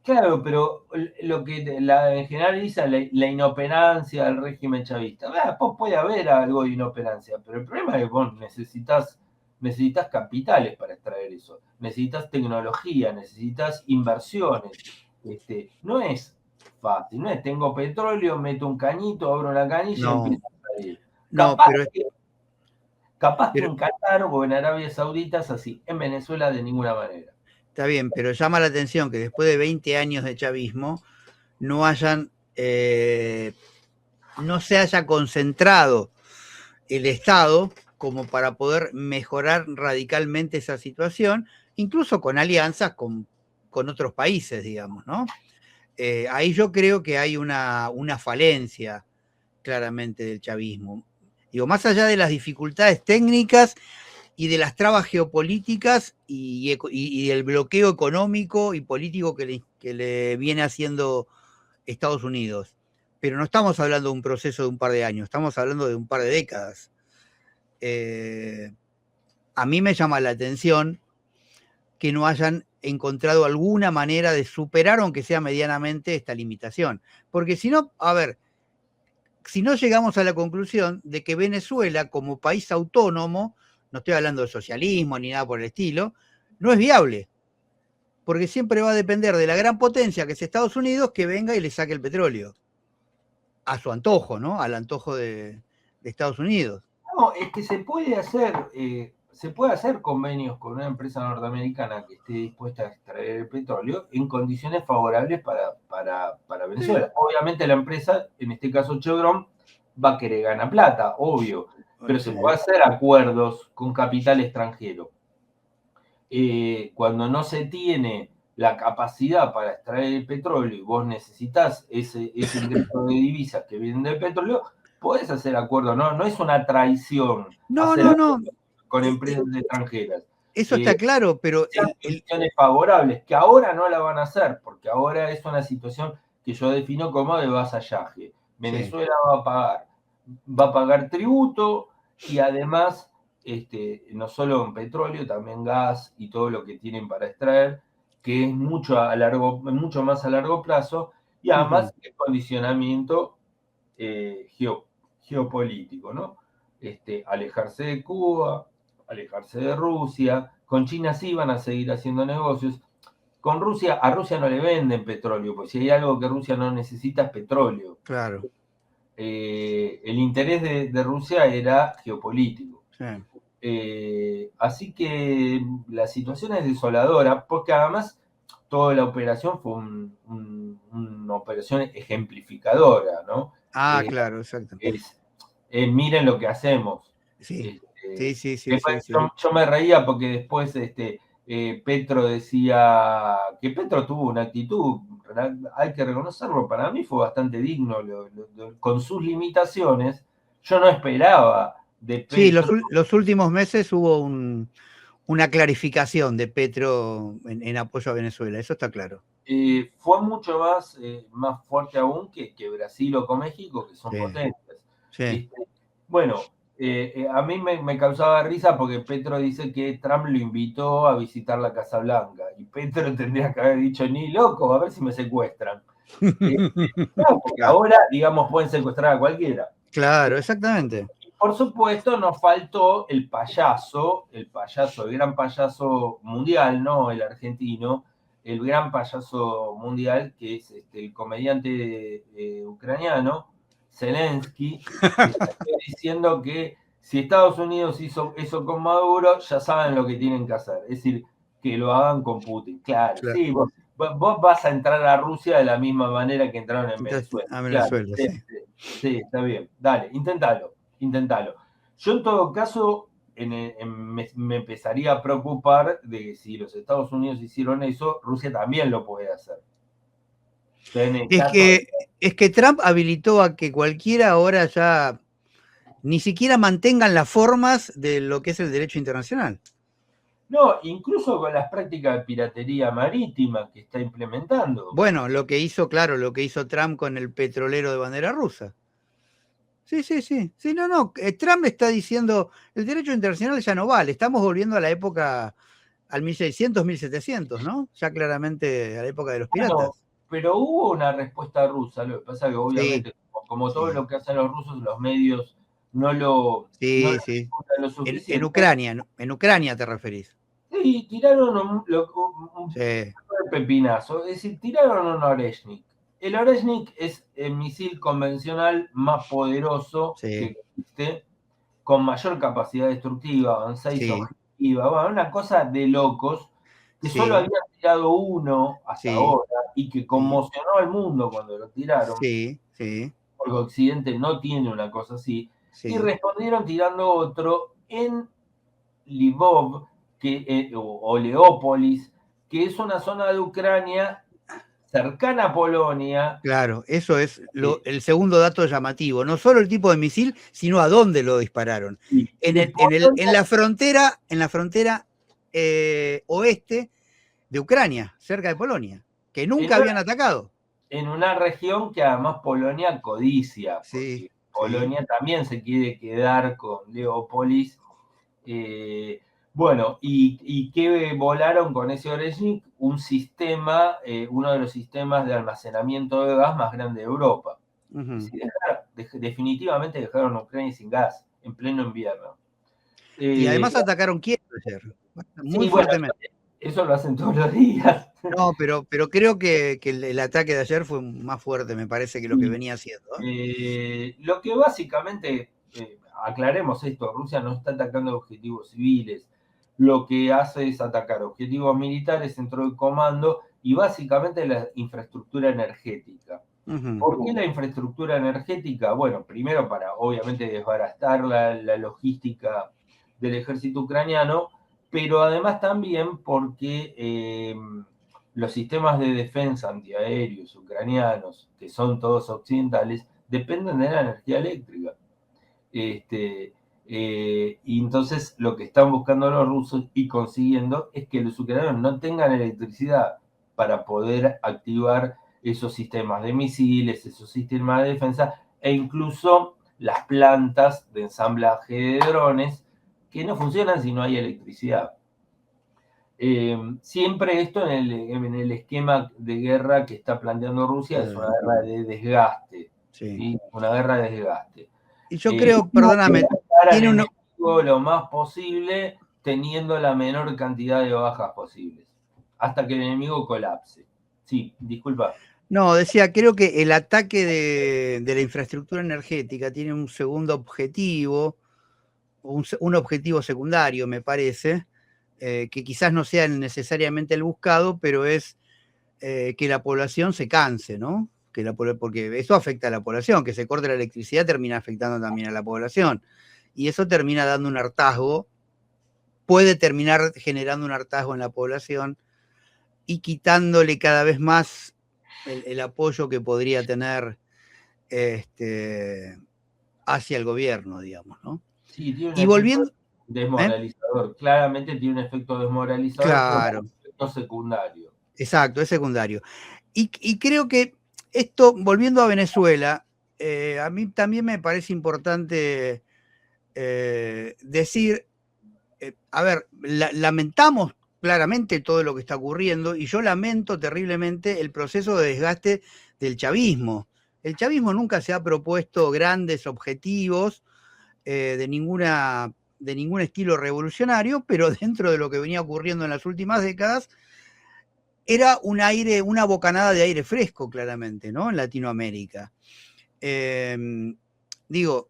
Claro, pero lo que en general dice la inoperancia del régimen chavista. Puede haber algo de inoperancia, pero el problema es que vos necesitas capitales para extraer eso, necesitas tecnología, necesitas inversiones. No es fácil, no es tengo petróleo, meto un cañito, abro una canilla y No, empiezo a salir. no, Capaz que pero en Qatar o en Arabia Saudita es así, en Venezuela de ninguna manera. está bien, pero llama la atención que después de 20 años de chavismo no no se haya concentrado el Estado como para poder mejorar radicalmente esa situación, incluso con alianzas con otros países, digamos, ¿no? Ahí yo creo que hay una falencia claramente del chavismo. Digo, más allá de las dificultades técnicas y de las trabas geopolíticas y del bloqueo económico y político que le viene haciendo Estados Unidos. Pero no estamos hablando de un proceso de un par de años, estamos hablando de un par de décadas. A mí me llama la atención que no hayan encontrado alguna manera de superar, aunque sea medianamente, esta limitación. Porque si no, a ver, si no llegamos a la conclusión de que Venezuela, como país autónomo, no estoy hablando de socialismo ni nada por el estilo, no es viable. Porque siempre va a depender de la gran potencia que es Estados Unidos que venga y le saque el petróleo. A su antojo, ¿no? Al antojo de Estados Unidos. No, es que se puede hacer convenios con una empresa norteamericana que esté dispuesta a extraer el petróleo en condiciones favorables para Venezuela. Sí. Obviamente la empresa, en este caso Chevron, va a querer ganar plata, obvio, pero se puede hacer acuerdos con capital extranjero. Cuando no se tiene la capacidad para extraer el petróleo y vos necesitas ese ingreso de divisas que vienen del petróleo, podés hacer acuerdos, no es una traición hacer acuerdos con empresas extranjeras. Eso está claro, pero condiciones favorables, que ahora no la van a hacer, porque ahora es una situación que yo defino como de vasallaje. Venezuela va a pagar tributo y además no solo en petróleo, también gas y todo lo que tienen para extraer, que es mucho más a largo plazo, y además el condicionamiento geopolítico, ¿no? Alejarse de Cuba, alejarse de Rusia, con China sí van a seguir haciendo negocios. Con Rusia, a Rusia no le venden petróleo, pues si hay algo que Rusia no necesita es petróleo. Claro. el interés de Rusia era geopolítico. Así que la situación es desoladora, porque además toda la operación fue una operación ejemplificadora, ¿no? Claro, exacto. Miren lo que hacemos. Sí, Este, sí. yo me reía porque después Petro decía que Petro tuvo una actitud, hay que reconocerlo, para mí fue bastante digno, con sus limitaciones. Yo no esperaba de Sí, Petro. los últimos meses hubo una clarificación de Petro en apoyo a Venezuela, eso está claro. Fue mucho más fuerte aún que Brasil o con México, que son Sí, potentes. sí. Bueno, a mí me causaba risa porque Petro dice que Trump lo invitó a visitar la Casa Blanca y Petro tendría que haber dicho, ni loco, a ver si me secuestran. Claro, porque ahora, digamos, pueden secuestrar a cualquiera. Claro, exactamente. Por supuesto, nos faltó el payaso, el gran payaso mundial, ¿no? El argentino, el gran payaso mundial, que es el comediante ucraniano, Zelensky, que salió diciendo que si Estados Unidos hizo eso con Maduro, ya saben lo que tienen que hacer. Es decir, que lo hagan con Putin. Claro, sí, vos vas a entrar a Rusia de la misma manera que entraron en Venezuela. A Claro, Venezuela, sí, sí. sí, está bien. Dale, inténtalo. Yo en todo caso me empezaría a preocupar de que si los Estados Unidos hicieron eso, Rusia también lo puede hacer. En el caso Es que Trump habilitó a que cualquiera ahora ya ni siquiera mantengan las formas de lo que es el derecho internacional. No, incluso con las prácticas de piratería marítima que está implementando. Bueno, lo que hizo, claro, lo que hizo Trump con el petrolero de bandera rusa. Sí. Sí, no. Trump está diciendo, el derecho internacional ya no vale, estamos volviendo a la época, al 1600, 1700, ¿no? Ya claramente a la época de los piratas. Bueno, pero hubo una respuesta rusa, lo que pasa es que Sí, obviamente, como todo sí, lo que hacen los rusos, los medios no lo sí. discutan lo En suficiente. Ucrania, en Ucrania te referís. Sí, tiraron un Sí, pepinazo, es decir, tiraron un Oreshnik. El Oreshnik es el misil convencional más poderoso sí, que existe, con mayor capacidad destructiva, con 6 sí, objetivas, bueno, una cosa de locos, que solo sí, había tirado uno hasta sí, ahora y que sí, conmocionó al mundo cuando lo tiraron, sí, porque Occidente no tiene una cosa así, y sí. respondieron tirando otro en Lvov, o Leópolis, que es una zona de Ucrania cercana a Polonia. Claro, eso es eh, el segundo dato llamativo. No solo el tipo de misil, sino a dónde lo dispararon. y Polonia En la frontera oeste de Ucrania, cerca de Polonia, que en nunca una, habían atacado. en una región que además Polonia codicia, Sí, porque sí, Polonia también se quiere quedar con Leópolis. Bueno, y que volaron con ese Oreshnik un sistema, uno de los sistemas de almacenamiento de gas más grande de Europa. uh-huh. Sí, definitivamente dejaron a Ucrania sin gas en pleno invierno. Y Eh, además atacaron Kiev ayer, muy sí, bueno, fuertemente. eso lo hacen todos los días. No, pero creo que el ataque de ayer fue más fuerte, me parece, que lo que Sí. venía haciendo. Lo que básicamente, aclaremos esto, Rusia no está atacando objetivos civiles, lo que hace es atacar objetivos militares, centro de comando y básicamente la infraestructura energética. Uh-huh. ¿Por qué la infraestructura energética? Bueno, primero para obviamente desbaratar la logística del ejército ucraniano, pero además también porque los sistemas de defensa antiaéreos ucranianos, que son todos occidentales, dependen de la energía eléctrica. Y entonces lo que están buscando los rusos y consiguiendo es que los ucranianos no tengan electricidad para poder activar esos sistemas de misiles, esos sistemas de defensa e incluso las plantas de ensamblaje de drones que no funcionan si no hay electricidad. Siempre esto en el esquema de guerra que está planteando Rusia es una guerra de desgaste, Sí. ¿sí? Una guerra de desgaste. Y yo creo, perdóname, Al tiene uno, enemigo lo más posible, teniendo la menor cantidad de bajas posibles, hasta que el enemigo colapse. Sí, disculpa. No, decía, creo que el ataque de la infraestructura energética tiene un segundo objetivo, un objetivo secundario, me parece, que quizás no sea necesariamente el buscado, pero es que la población se canse, ¿no? Porque eso afecta a la población, que se corte la electricidad termina afectando también a la población. Y eso termina dando un hartazgo, puede terminar generando un hartazgo en la población y quitándole cada vez más el apoyo que podría tener hacia el gobierno, digamos, ¿no? Sí, tiene un Y efecto volviendo, ¿eh? desmoralizador. Claramente tiene un efecto desmoralizador, pero Claro, un efecto secundario. exacto, es secundario. Y creo que esto, volviendo a Venezuela, a mí también me parece importante decir, a ver, lamentamos claramente todo lo que está ocurriendo y yo lamento terriblemente el proceso de desgaste del chavismo. El chavismo nunca se ha propuesto grandes objetivos de ningún estilo revolucionario, pero dentro de lo que venía ocurriendo en las últimas décadas, era un aire, una bocanada de aire fresco, claramente, ¿no? En Latinoamérica. Eh, digo,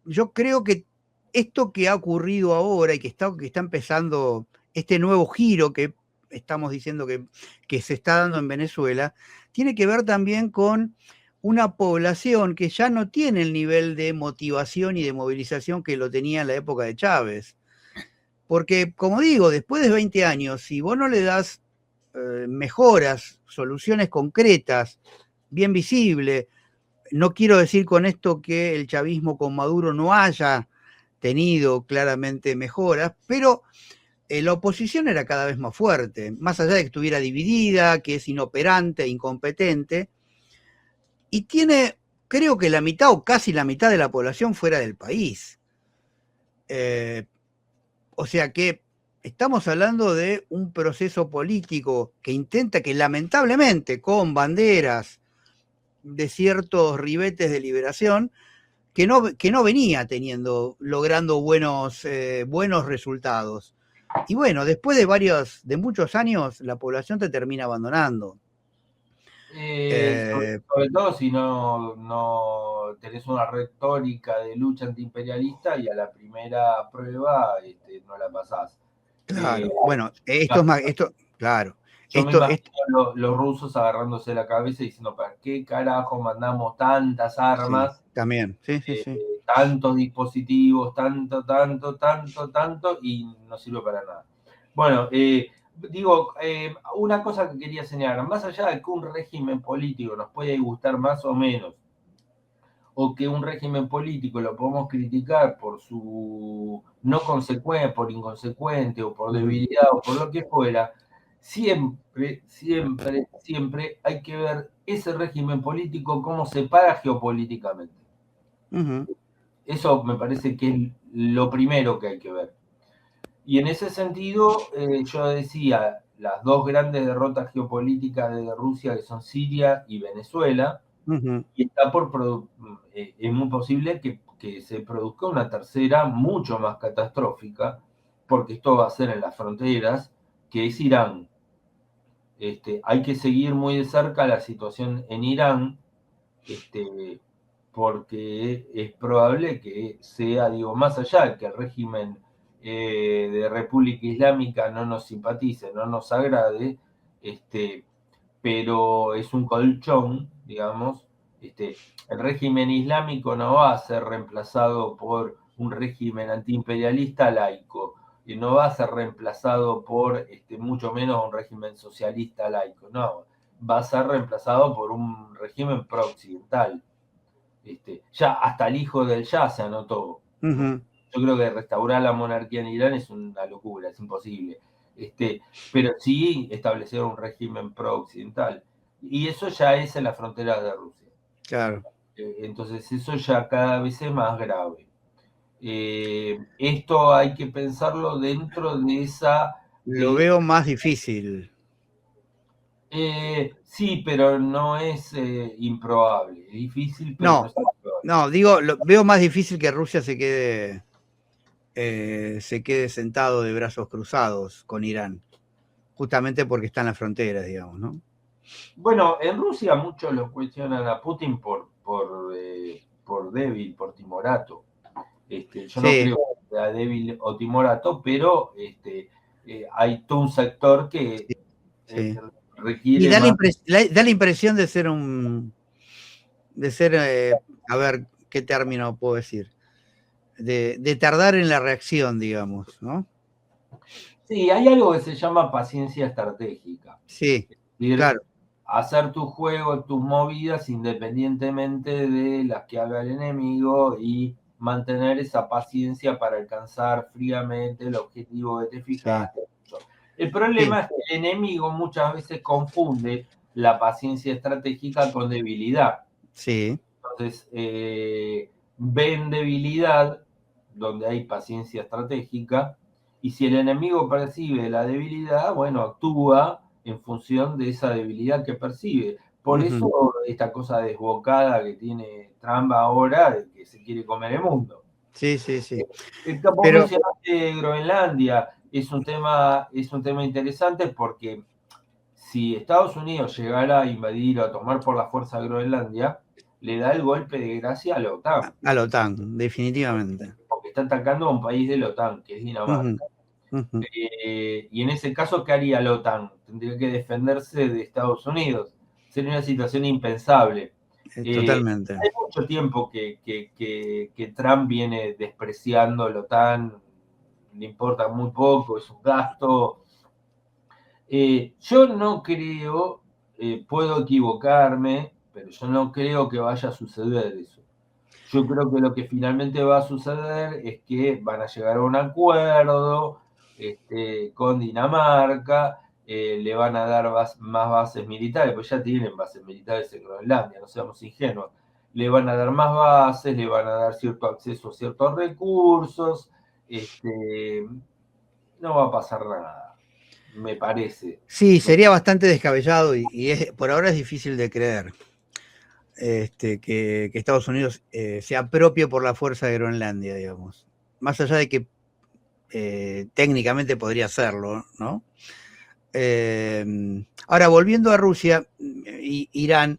yo creo que esto que ha ocurrido ahora y que está empezando este nuevo giro que estamos diciendo que se está dando en Venezuela, tiene que ver también con una población que ya no tiene el nivel de motivación y de movilización que lo tenía en la época de Chávez. Porque, como digo, después de 20 años, si vos no le das mejoras, soluciones concretas, bien visibles, no quiero decir con esto que el chavismo con Maduro no haya tenido claramente mejoras, pero la oposición era cada vez más fuerte, más allá de que estuviera dividida, que es inoperante, incompetente, y tiene, creo que la mitad o casi la mitad de la población fuera del país. Eh, o sea que estamos hablando de un proceso político que intenta que lamentablemente con banderas de ciertos ribetes de liberación, que no venía logrando buenos resultados. Y bueno, después de muchos años, la población te termina abandonando. Sobre todo si no tenés una retórica de lucha antiimperialista y a la primera prueba no la pasás. Claro, bueno, esto es más, claro, Yo me imagino los rusos agarrándose la cabeza y diciendo, ¿para qué carajo mandamos tantas sí, armas, también, sí. tantos dispositivos, tanto, y no sirve para nada? Bueno, digo, una cosa que quería señalar, más allá de que un régimen político nos puede gustar más o menos, o que un régimen político lo podemos criticar por su no consecuencia, por inconsecuente, o por debilidad, o por lo que fuera, siempre hay que ver ese régimen político cómo se para geopolíticamente. Eso me parece que es lo primero que hay que ver. Y en ese sentido, yo decía, las dos grandes derrotas geopolíticas de Rusia, que son Siria y Venezuela, y está es muy posible que se produzca una tercera mucho más catastrófica, porque esto va a ser en las fronteras, que es Irán. Hay que seguir muy de cerca la situación en Irán, porque es probable que sea, digo, más allá de que el régimen de República Islámica no nos simpatice, no nos agrade, pero es un colchón, digamos. El régimen islámico no va a ser reemplazado por un régimen antiimperialista laico, y no va a ser reemplazado por mucho menos un régimen socialista laico, no, va a ser reemplazado por un régimen pro-occidental. Ya hasta el hijo del Shah se anotó. Yo creo que restaurar la monarquía en Irán es una locura, es imposible. Pero sí establecer un régimen pro-occidental. Y eso ya es en la frontera de Rusia. Claro. Entonces eso ya cada vez es más grave. Esto hay que pensarlo dentro de esa... Lo veo más difícil. Sí, pero no es improbable. Es difícil, pero no No, es improbable. no, digo, veo más difícil que Rusia se quede sentado de brazos cruzados con Irán, justamente porque está en las fronteras, digamos, ¿no? Bueno, en Rusia muchos lo cuestionan a Putin por débil, por timorato. Yo no Sí, creo que sea débil o timorato, pero hay todo un sector que sí. Y requiere da más. da la impresión de ser a ver, ¿qué término puedo decir? De tardar en la reacción, digamos, ¿no? Sí, hay algo que se llama paciencia estratégica. Sí, Es decir, claro, hacer tu juego, tus movidas independientemente de las que haga el enemigo y mantener esa paciencia para alcanzar fríamente el objetivo que te sí, fijaste. El sí, problema es que el enemigo muchas veces confunde la paciencia estratégica con debilidad. sí, Entonces, ven debilidad donde hay paciencia estratégica, y si el enemigo percibe la debilidad, bueno, actúa en función de esa debilidad que percibe. Por ujú, eso esta cosa desbocada que tiene Trump ahora, de que se quiere comer el mundo. sí, sí, sí. El que vos Pero, mencionaste Groenlandia es un tema interesante porque si Estados Unidos llegara a invadir o a tomar por la fuerza Groenlandia, le da el golpe de gracia a la OTAN, a la OTAN, definitivamente. porque está atacando a un país de la OTAN, que es Ujú, Dinamarca. ujú, Y en ese caso, ¿qué haría la OTAN? Tendría que defenderse de Estados Unidos. Sería una situación impensable. totalmente. Hay mucho tiempo que Trump viene despreciando la OTAN, le importa muy poco, es un gasto. Yo no creo, puedo equivocarme, pero yo no creo que vaya a suceder eso. Yo creo que lo que finalmente va a suceder es que van a llegar a un acuerdo con Dinamarca, le van a dar más bases militares, pues ya tienen bases militares en Groenlandia, no seamos ingenuos. Le van a dar más bases, le van a dar cierto acceso a ciertos recursos, no va a pasar nada, me parece. Sí, No. sería bastante descabellado por ahora es difícil de creer que Estados Unidos se apropie por la fuerza de Groenlandia, digamos. Más allá de que técnicamente podría hacerlo, ¿no? Ahora, volviendo a Rusia y Irán,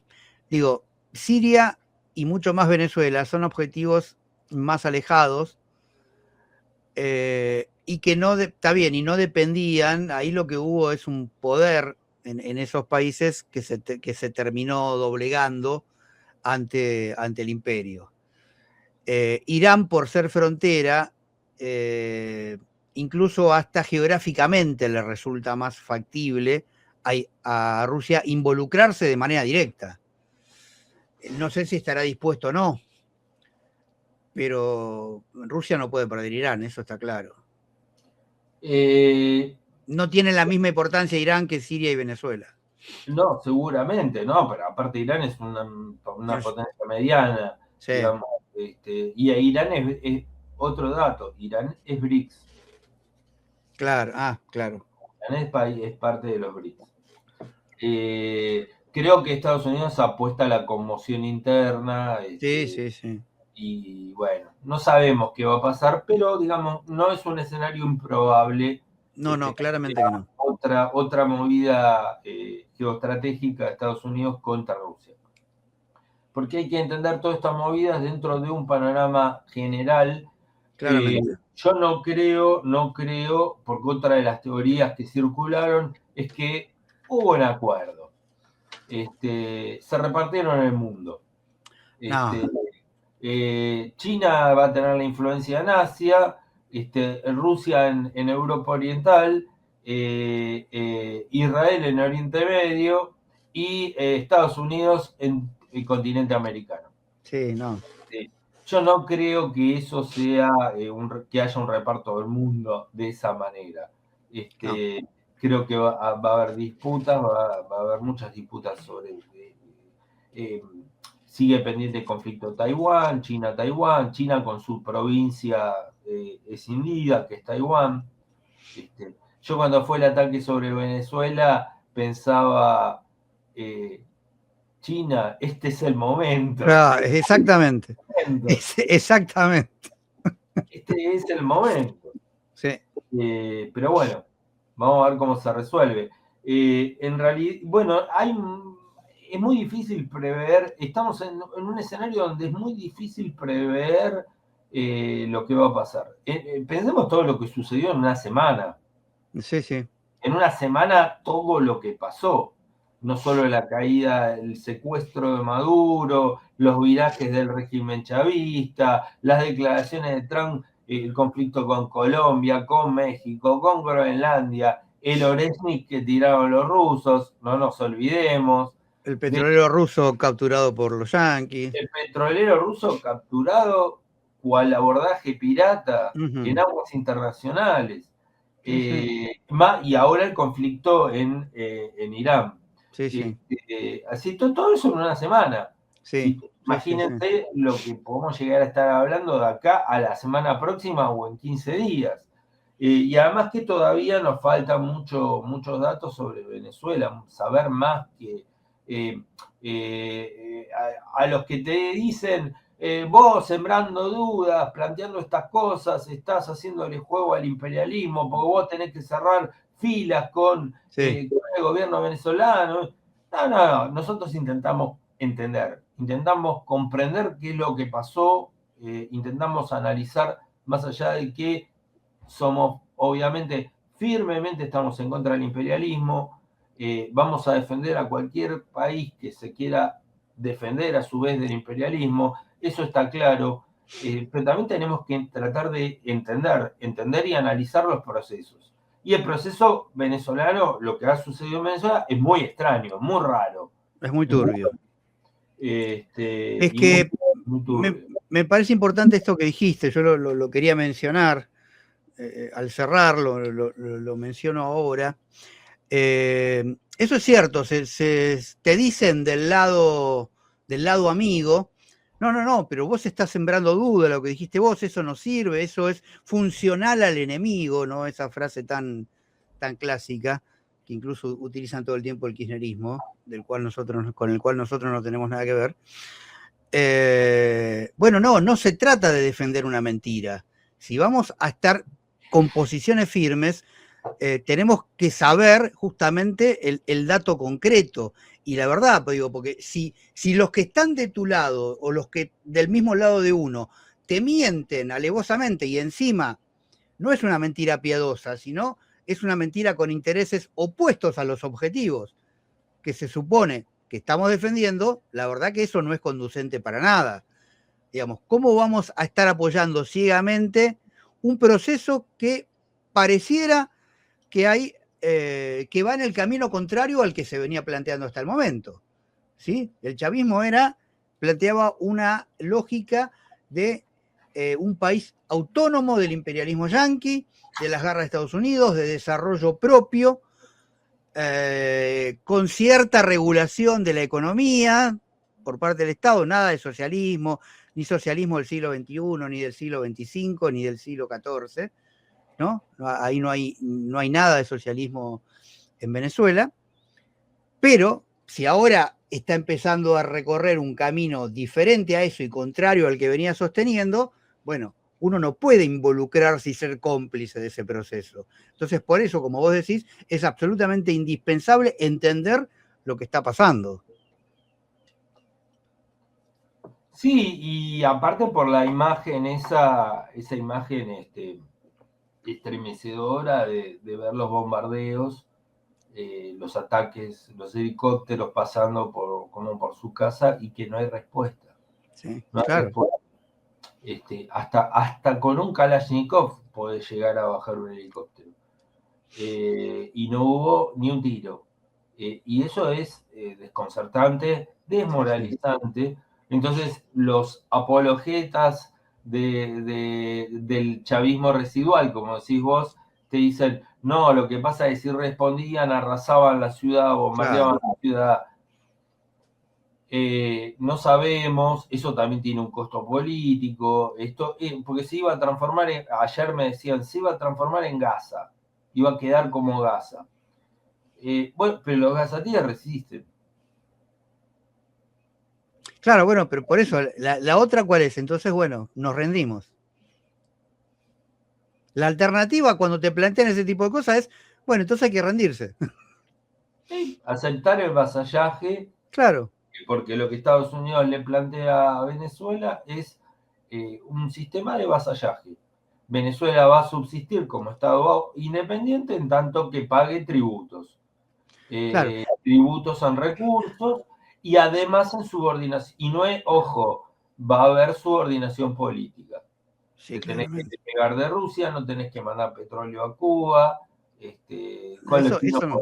digo, Siria y mucho más Venezuela son objetivos más alejados y que no, está bien, y no dependían, ahí lo que hubo es un poder en esos países que se terminó doblegando ante el imperio. Irán, por ser frontera, eh, incluso hasta geográficamente le resulta más factible a Rusia involucrarse de manera directa. No sé si estará dispuesto o no, pero Rusia no puede perder Irán, eso está claro. Eh, No tienen la misma importancia Irán que Siria y Venezuela. no, seguramente, no, pero aparte Irán es una potencia mediana, Sí, digamos, y a Irán es otro dato, Irán es BRICS, claro, claro. Irán es parte de los BRICS. Creo que Estados Unidos apuesta a la conmoción interna, Sí, sí, sí. y bueno, no sabemos qué va a pasar, pero digamos, no es un escenario improbable No, no, que claramente que haya no. otra movida geoestratégica de Estados Unidos contra Rusia. Porque hay que entender todas estas movidas dentro de un panorama general. Claramente. Yo no creo, porque otra de las teorías que circularon es que hubo un acuerdo. Se repartieron el mundo. No, Este, China va a tener la influencia en Asia, Rusia en Europa Oriental, Israel en Oriente Medio y Estados Unidos en el continente americano. sí, no, Yo no creo que eso sea que haya un reparto del mundo de esa manera. no. Creo que va a haber disputas, va a haber muchas disputas sobre. Eh, Sigue pendiente el conflicto Taiwán, China-Taiwán, China con su provincia escindida, que es Taiwán. Yo cuando fue el ataque sobre Venezuela pensaba, eh, China, este es el momento. Claro, exactamente. Exactamente. Este es el momento. Sí, Pero bueno, vamos a ver cómo se resuelve. En realidad, bueno, es muy difícil prever, estamos en un escenario donde es muy difícil prever lo que va a pasar. Pensemos todo lo que sucedió en una semana. Sí, sí. En una semana todo lo que pasó, no solo la caída, el secuestro de Maduro, los virajes del régimen chavista, las declaraciones de Trump, el conflicto con Colombia, con México, con Groenlandia, el Oresnik que tiraron los rusos, no nos olvidemos. El petrolero ruso capturado por los yanquis. El petrolero ruso capturado cual abordaje pirata en aguas internacionales. Sí, sí. Y ahora el conflicto en Irán. Sí, sí. Así todo eso en una semana. Sí, Y sí, sí, sí. imagínense lo que podemos llegar a estar hablando de acá a la semana próxima o en 15 días. Y además que todavía nos faltan muchos datos sobre Venezuela, saber más que eh, a los que te dicen, vos sembrando dudas, planteando estas cosas, estás haciéndole juego al imperialismo, porque vos tenés que cerrar filas con el gobierno venezolano. No, nosotros intentamos entender, intentamos comprender qué es lo que pasó, intentamos analizar más allá de que somos, obviamente, firmemente estamos en contra del imperialismo, vamos a defender a cualquier país que se quiera defender a su vez del imperialismo, eso está claro, pero también tenemos que tratar de entender y analizar los procesos. Y el proceso venezolano, lo que ha sucedido en Venezuela, es muy extraño, muy raro. Es muy turbio. Es Y muy, que muy turbio. me parece importante esto que dijiste, yo lo quería mencionar, al cerrarlo, lo menciono ahora. Eso es cierto, te dicen del lado amigo, no, pero vos estás sembrando duda, lo que dijiste vos, eso no sirve, eso es funcional al enemigo, ¿no? Esa frase tan clásica, que incluso utilizan todo el tiempo el kirchnerismo, con el cual nosotros no tenemos nada que ver. Bueno, no se trata de defender una mentira. Si vamos a estar con posiciones firmes, tenemos que saber justamente el dato concreto. Y la verdad, pues digo, porque si los que están de tu lado o los que del mismo lado de uno te mienten alevosamente y encima no es una mentira piadosa, sino es una mentira con intereses opuestos a los objetivos que se supone que estamos defendiendo, la verdad que eso no es conducente para nada. Digamos, ¿cómo vamos a estar apoyando ciegamente un proceso que pareciera que que va en el camino contrario al que se venía planteando hasta el momento? ¿Sí? El chavismo planteaba una lógica de un país autónomo del imperialismo yanqui, de las garras de Estados Unidos, de desarrollo propio, con cierta regulación de la economía por parte del Estado, nada de socialismo, ni socialismo del siglo XXI, ni del siglo XXV, ni del siglo XIV, ¿no? Ahí no hay nada de socialismo en Venezuela, pero si ahora está empezando a recorrer un camino diferente a eso y contrario al que venía sosteniendo, bueno, uno no puede involucrarse y ser cómplice de ese proceso. Entonces, por eso, como vos decís, es absolutamente indispensable entender lo que está pasando. Sí, y aparte por la imagen, esa imagen estremecedora de ver los bombardeos, los ataques, los helicópteros pasando como por su casa y que no hay respuesta. Sí, No hay claro. respuesta. Hasta con un Kalashnikov puede llegar a bajar un helicóptero. Y no hubo ni un tiro. Y eso es desconcertante, desmoralizante. Sí, sí. Entonces, los apologetas del chavismo residual, como decís vos, te dicen, no, lo que pasa es que si respondían, arrasaban la ciudad, bombardeaban la ciudad. No sabemos, eso también tiene un costo político, porque se iba a transformar, ayer me decían, se iba a transformar en Gaza, iba a quedar como Gaza. Bueno, pero los gazatíes resisten. Claro, bueno, pero por eso, la otra cuál es, entonces, bueno, nos rendimos. La alternativa cuando te plantean ese tipo de cosas es, bueno, entonces hay que rendirse. Sí, aceptar el vasallaje, Claro, porque lo que Estados Unidos le plantea a Venezuela es un sistema de vasallaje. Venezuela va a subsistir como Estado independiente en tanto que pague tributos. claro. Tributos en recursos y además en subordinación. Y no es, ojo, va a haber subordinación política. Sí, Te tenés que claramente. despegar de Rusia, no tenés que mandar petróleo a Cuba. Eso no.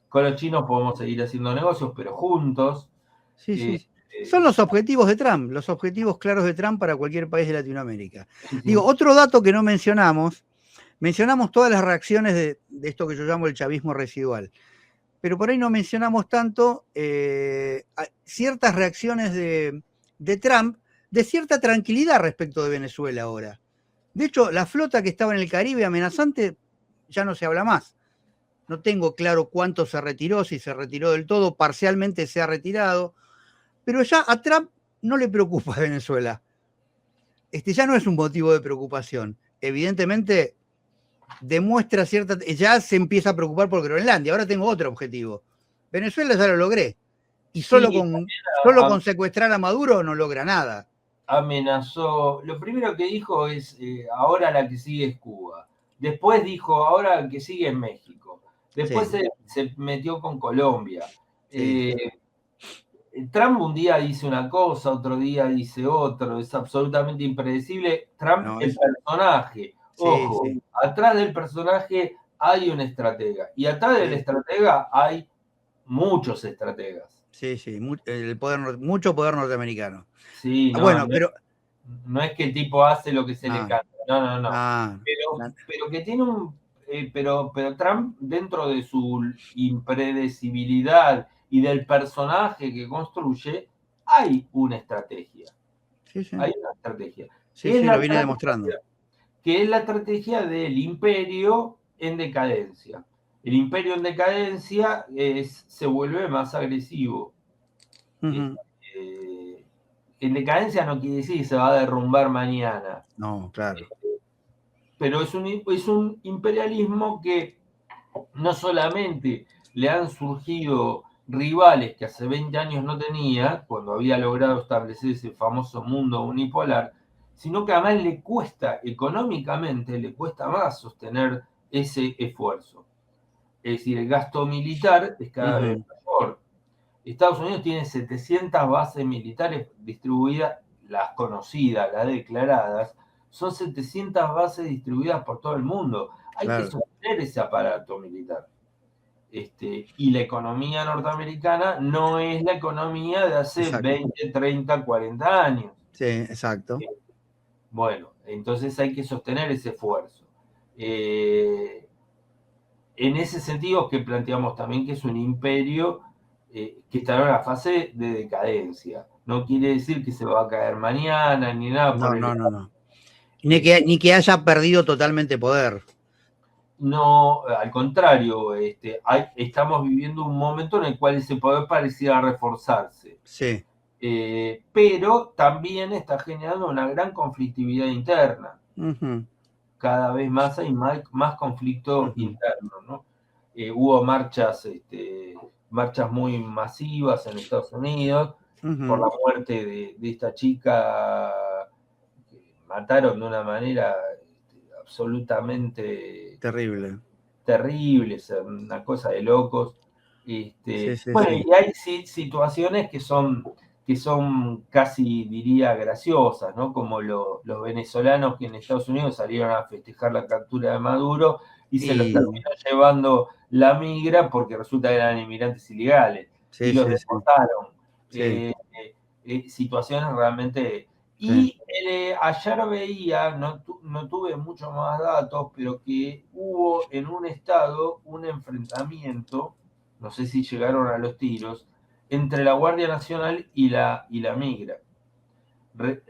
Con los chinos podemos seguir haciendo negocios, pero juntos. Sí, Eh, sí. Son eh, los objetivos de Trump, los objetivos claros de Trump para cualquier país de Latinoamérica. sí, Digo, sí. otro dato que no mencionamos todas las reacciones de esto que yo llamo el chavismo residual, pero por ahí no mencionamos tanto ciertas reacciones de Trump, de cierta tranquilidad respecto de Venezuela ahora. De hecho, la flota que estaba en el Caribe amenazante ya no se habla más. No tengo claro cuánto se retiró, si se retiró del todo, parcialmente se ha retirado, pero ya a Trump no le preocupa Venezuela. Ya no es un motivo de preocupación. Evidentemente demuestra cierta, ya se empieza a preocupar por Groenlandia. Ahora tengo otro objetivo. Venezuela ya lo logré. Y Sí, solo con secuestrar a Maduro no logra nada. amenazó. Lo primero que dijo es: ahora la que sigue es Cuba. Después dijo: ahora la que sigue es México. Después Sí, se metió con Colombia. sí. Eh, Trump un día dice una cosa, otro día dice otro, es absolutamente impredecible. Trump, No, el personaje, sí, ojo, sí, atrás del personaje hay un estratega y atrás del sí, estratega hay muchos estrategas. sí, sí. Mucho poder norteamericano. Sí, no, Bueno, pero. no es que el tipo hace lo que se le No, canta, no, no, no. no, no, Pero que tiene pero Trump, dentro de su impredecibilidad y del personaje que construye, hay una estrategia. sí, sí, Hay una estrategia. sí, Que es sí, la lo viene demostrando. estrategia, que es la estrategia del imperio en decadencia. El imperio en decadencia se vuelve más agresivo. Ujú. Este, en decadencia no quiere decir que se va a derrumbar mañana, No, claro, pero es un imperialismo que no solamente le han surgido rivales que hace 20 años no tenía, cuando había logrado establecer ese famoso mundo unipolar, sino que además le cuesta económicamente, le cuesta más sostener ese esfuerzo. Es decir, el gasto militar es cada vez ujú, mayor. Estados Unidos tiene 700 bases militares distribuidas, las conocidas, las declaradas, son 700 bases distribuidas por todo el mundo. Hay que claro, sostener ese aparato militar. Y la economía norteamericana no es la economía de hace exacto. 20, 30, 40 años. Sí, exacto. Bueno, entonces hay que sostener ese esfuerzo. Eh, en ese sentido que planteamos también que es un imperio que está en una fase de decadencia. No quiere decir que se va a caer mañana ni nada No, por el no, no, estilo. no. Ni que haya perdido totalmente poder. No, al contrario, estamos viviendo un momento en el cual ese poder pareciera reforzarse. Sí. Pero también está generando una gran conflictividad interna. Ujú, Cada vez más hay más conflicto ujú, interno, ¿no? Hubo marchas muy masivas en Estados Unidos por la ujú. muerte de esta chica que mataron de una manera absolutamente Terrible. terrible, una cosa de locos. Sí, sí, Bueno, sí. y hay situaciones que son casi, diría, graciosas, ¿no? Como los venezolanos que en Estados Unidos salieron a festejar la captura de Maduro y se los Y terminó llevando la migra porque resulta que eran inmigrantes ilegales y sí, los sí, sí. deportaron. Sí, Situaciones realmente. sí. Y ayer veía, no tuve muchos más datos, pero que hubo en un estado un enfrentamiento, no sé si llegaron a los tiros, entre la Guardia Nacional y la Migra.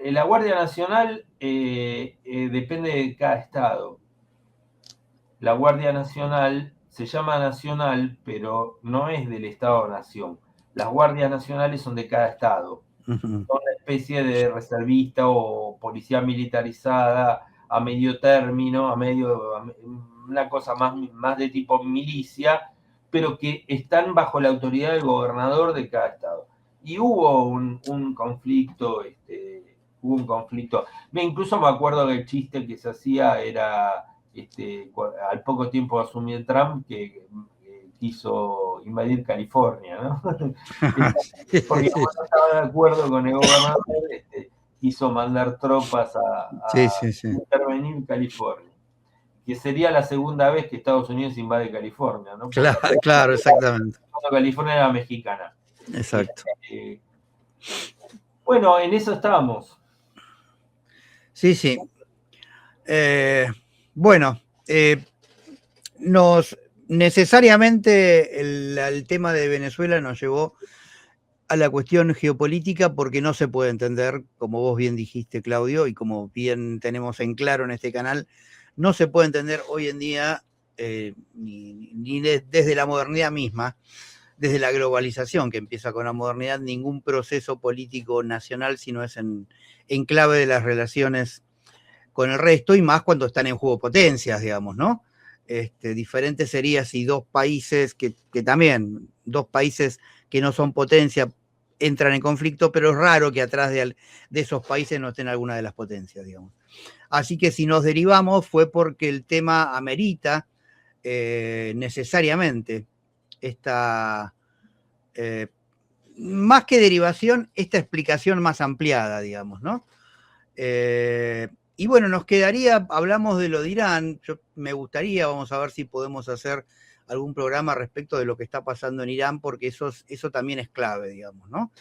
La Guardia Nacional depende de cada estado. La Guardia Nacional se llama nacional, pero no es del Estado-Nación. Las guardias nacionales son de cada estado. Ujú, Son una especie de reservista o policía militarizada a medio término, una cosa más de tipo milicia, pero que están bajo la autoridad del gobernador de cada estado. Y hubo un conflicto, Incluso me acuerdo que el chiste que se hacía era, al poco tiempo de asumir Trump, que quiso invadir California, ¿no? Porque como no estaba de acuerdo con el gobernador, quiso mandar tropas a intervenir California, que sería la segunda vez que Estados Unidos invade California, ¿no? Claro, exactamente. Cuando California era mexicana. Exacto. Bueno, en eso estábamos. Sí. Bueno, necesariamente el tema de Venezuela nos llevó a la cuestión geopolítica porque no se puede entender, como vos bien dijiste, Claudio, y como bien tenemos en claro en este canal, no se puede entender hoy en día, desde la modernidad misma, desde la globalización que empieza con la modernidad, ningún proceso político nacional, sino es en clave de las relaciones con el resto, y más cuando están en juego potencias, digamos, ¿no? Diferente sería si dos países que no son potencia entran en conflicto, pero es raro que atrás de esos países no estén alguna de las potencias, digamos. Así que si nos derivamos fue porque el tema amerita necesariamente esta, más que derivación, esta explicación más ampliada, digamos, ¿no? Y bueno, nos quedaría, hablamos de lo de Irán, me gustaría, vamos a ver si podemos hacer algún programa respecto de lo que está pasando en Irán, porque eso también es clave, digamos, ¿no?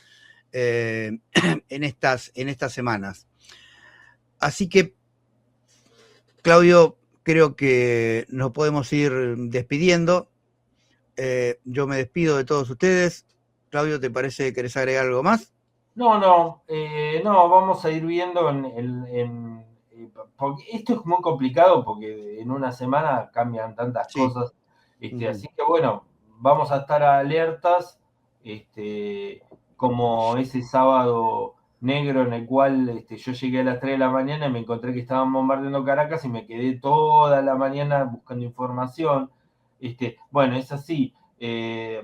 En estas semanas. Así que, Claudio, creo que nos podemos ir despidiendo. Yo me despido de todos ustedes. Claudio, ¿te parece que querés agregar algo más? No, vamos a ir viendo porque esto es muy complicado porque en una semana cambian tantas cosas, así que bueno, vamos a estar alertas, como ese sábado negro en el cual yo llegué a las 3 de la mañana y me encontré que estaban bombardeando Caracas y me quedé toda la mañana buscando información. Bueno, es así.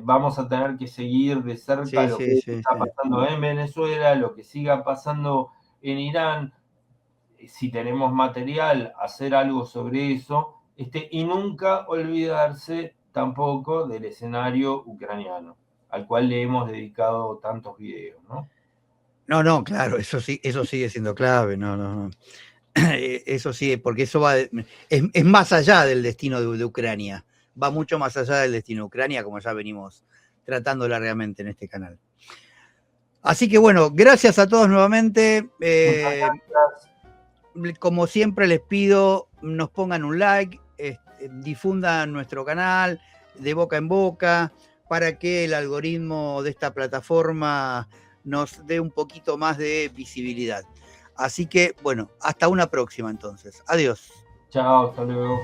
Vamos a tener que seguir de cerca lo que está pasando en Venezuela, lo que siga pasando en Irán, si tenemos material, hacer algo sobre eso, y nunca olvidarse tampoco del escenario ucraniano, al cual le hemos dedicado tantos videos, ¿no? No, claro, eso sigue siendo clave, no. Eso sí, porque eso es más allá del destino de Ucrania, va mucho más allá del destino de Ucrania, como ya venimos tratando largamente en este canal. Así que bueno, gracias a todos nuevamente. Como siempre les pido, nos pongan un like, difundan nuestro canal de boca en boca, para que el algoritmo de esta plataforma nos dé un poquito más de visibilidad. Así que, bueno, hasta una próxima entonces. Adiós. Chao, hasta luego.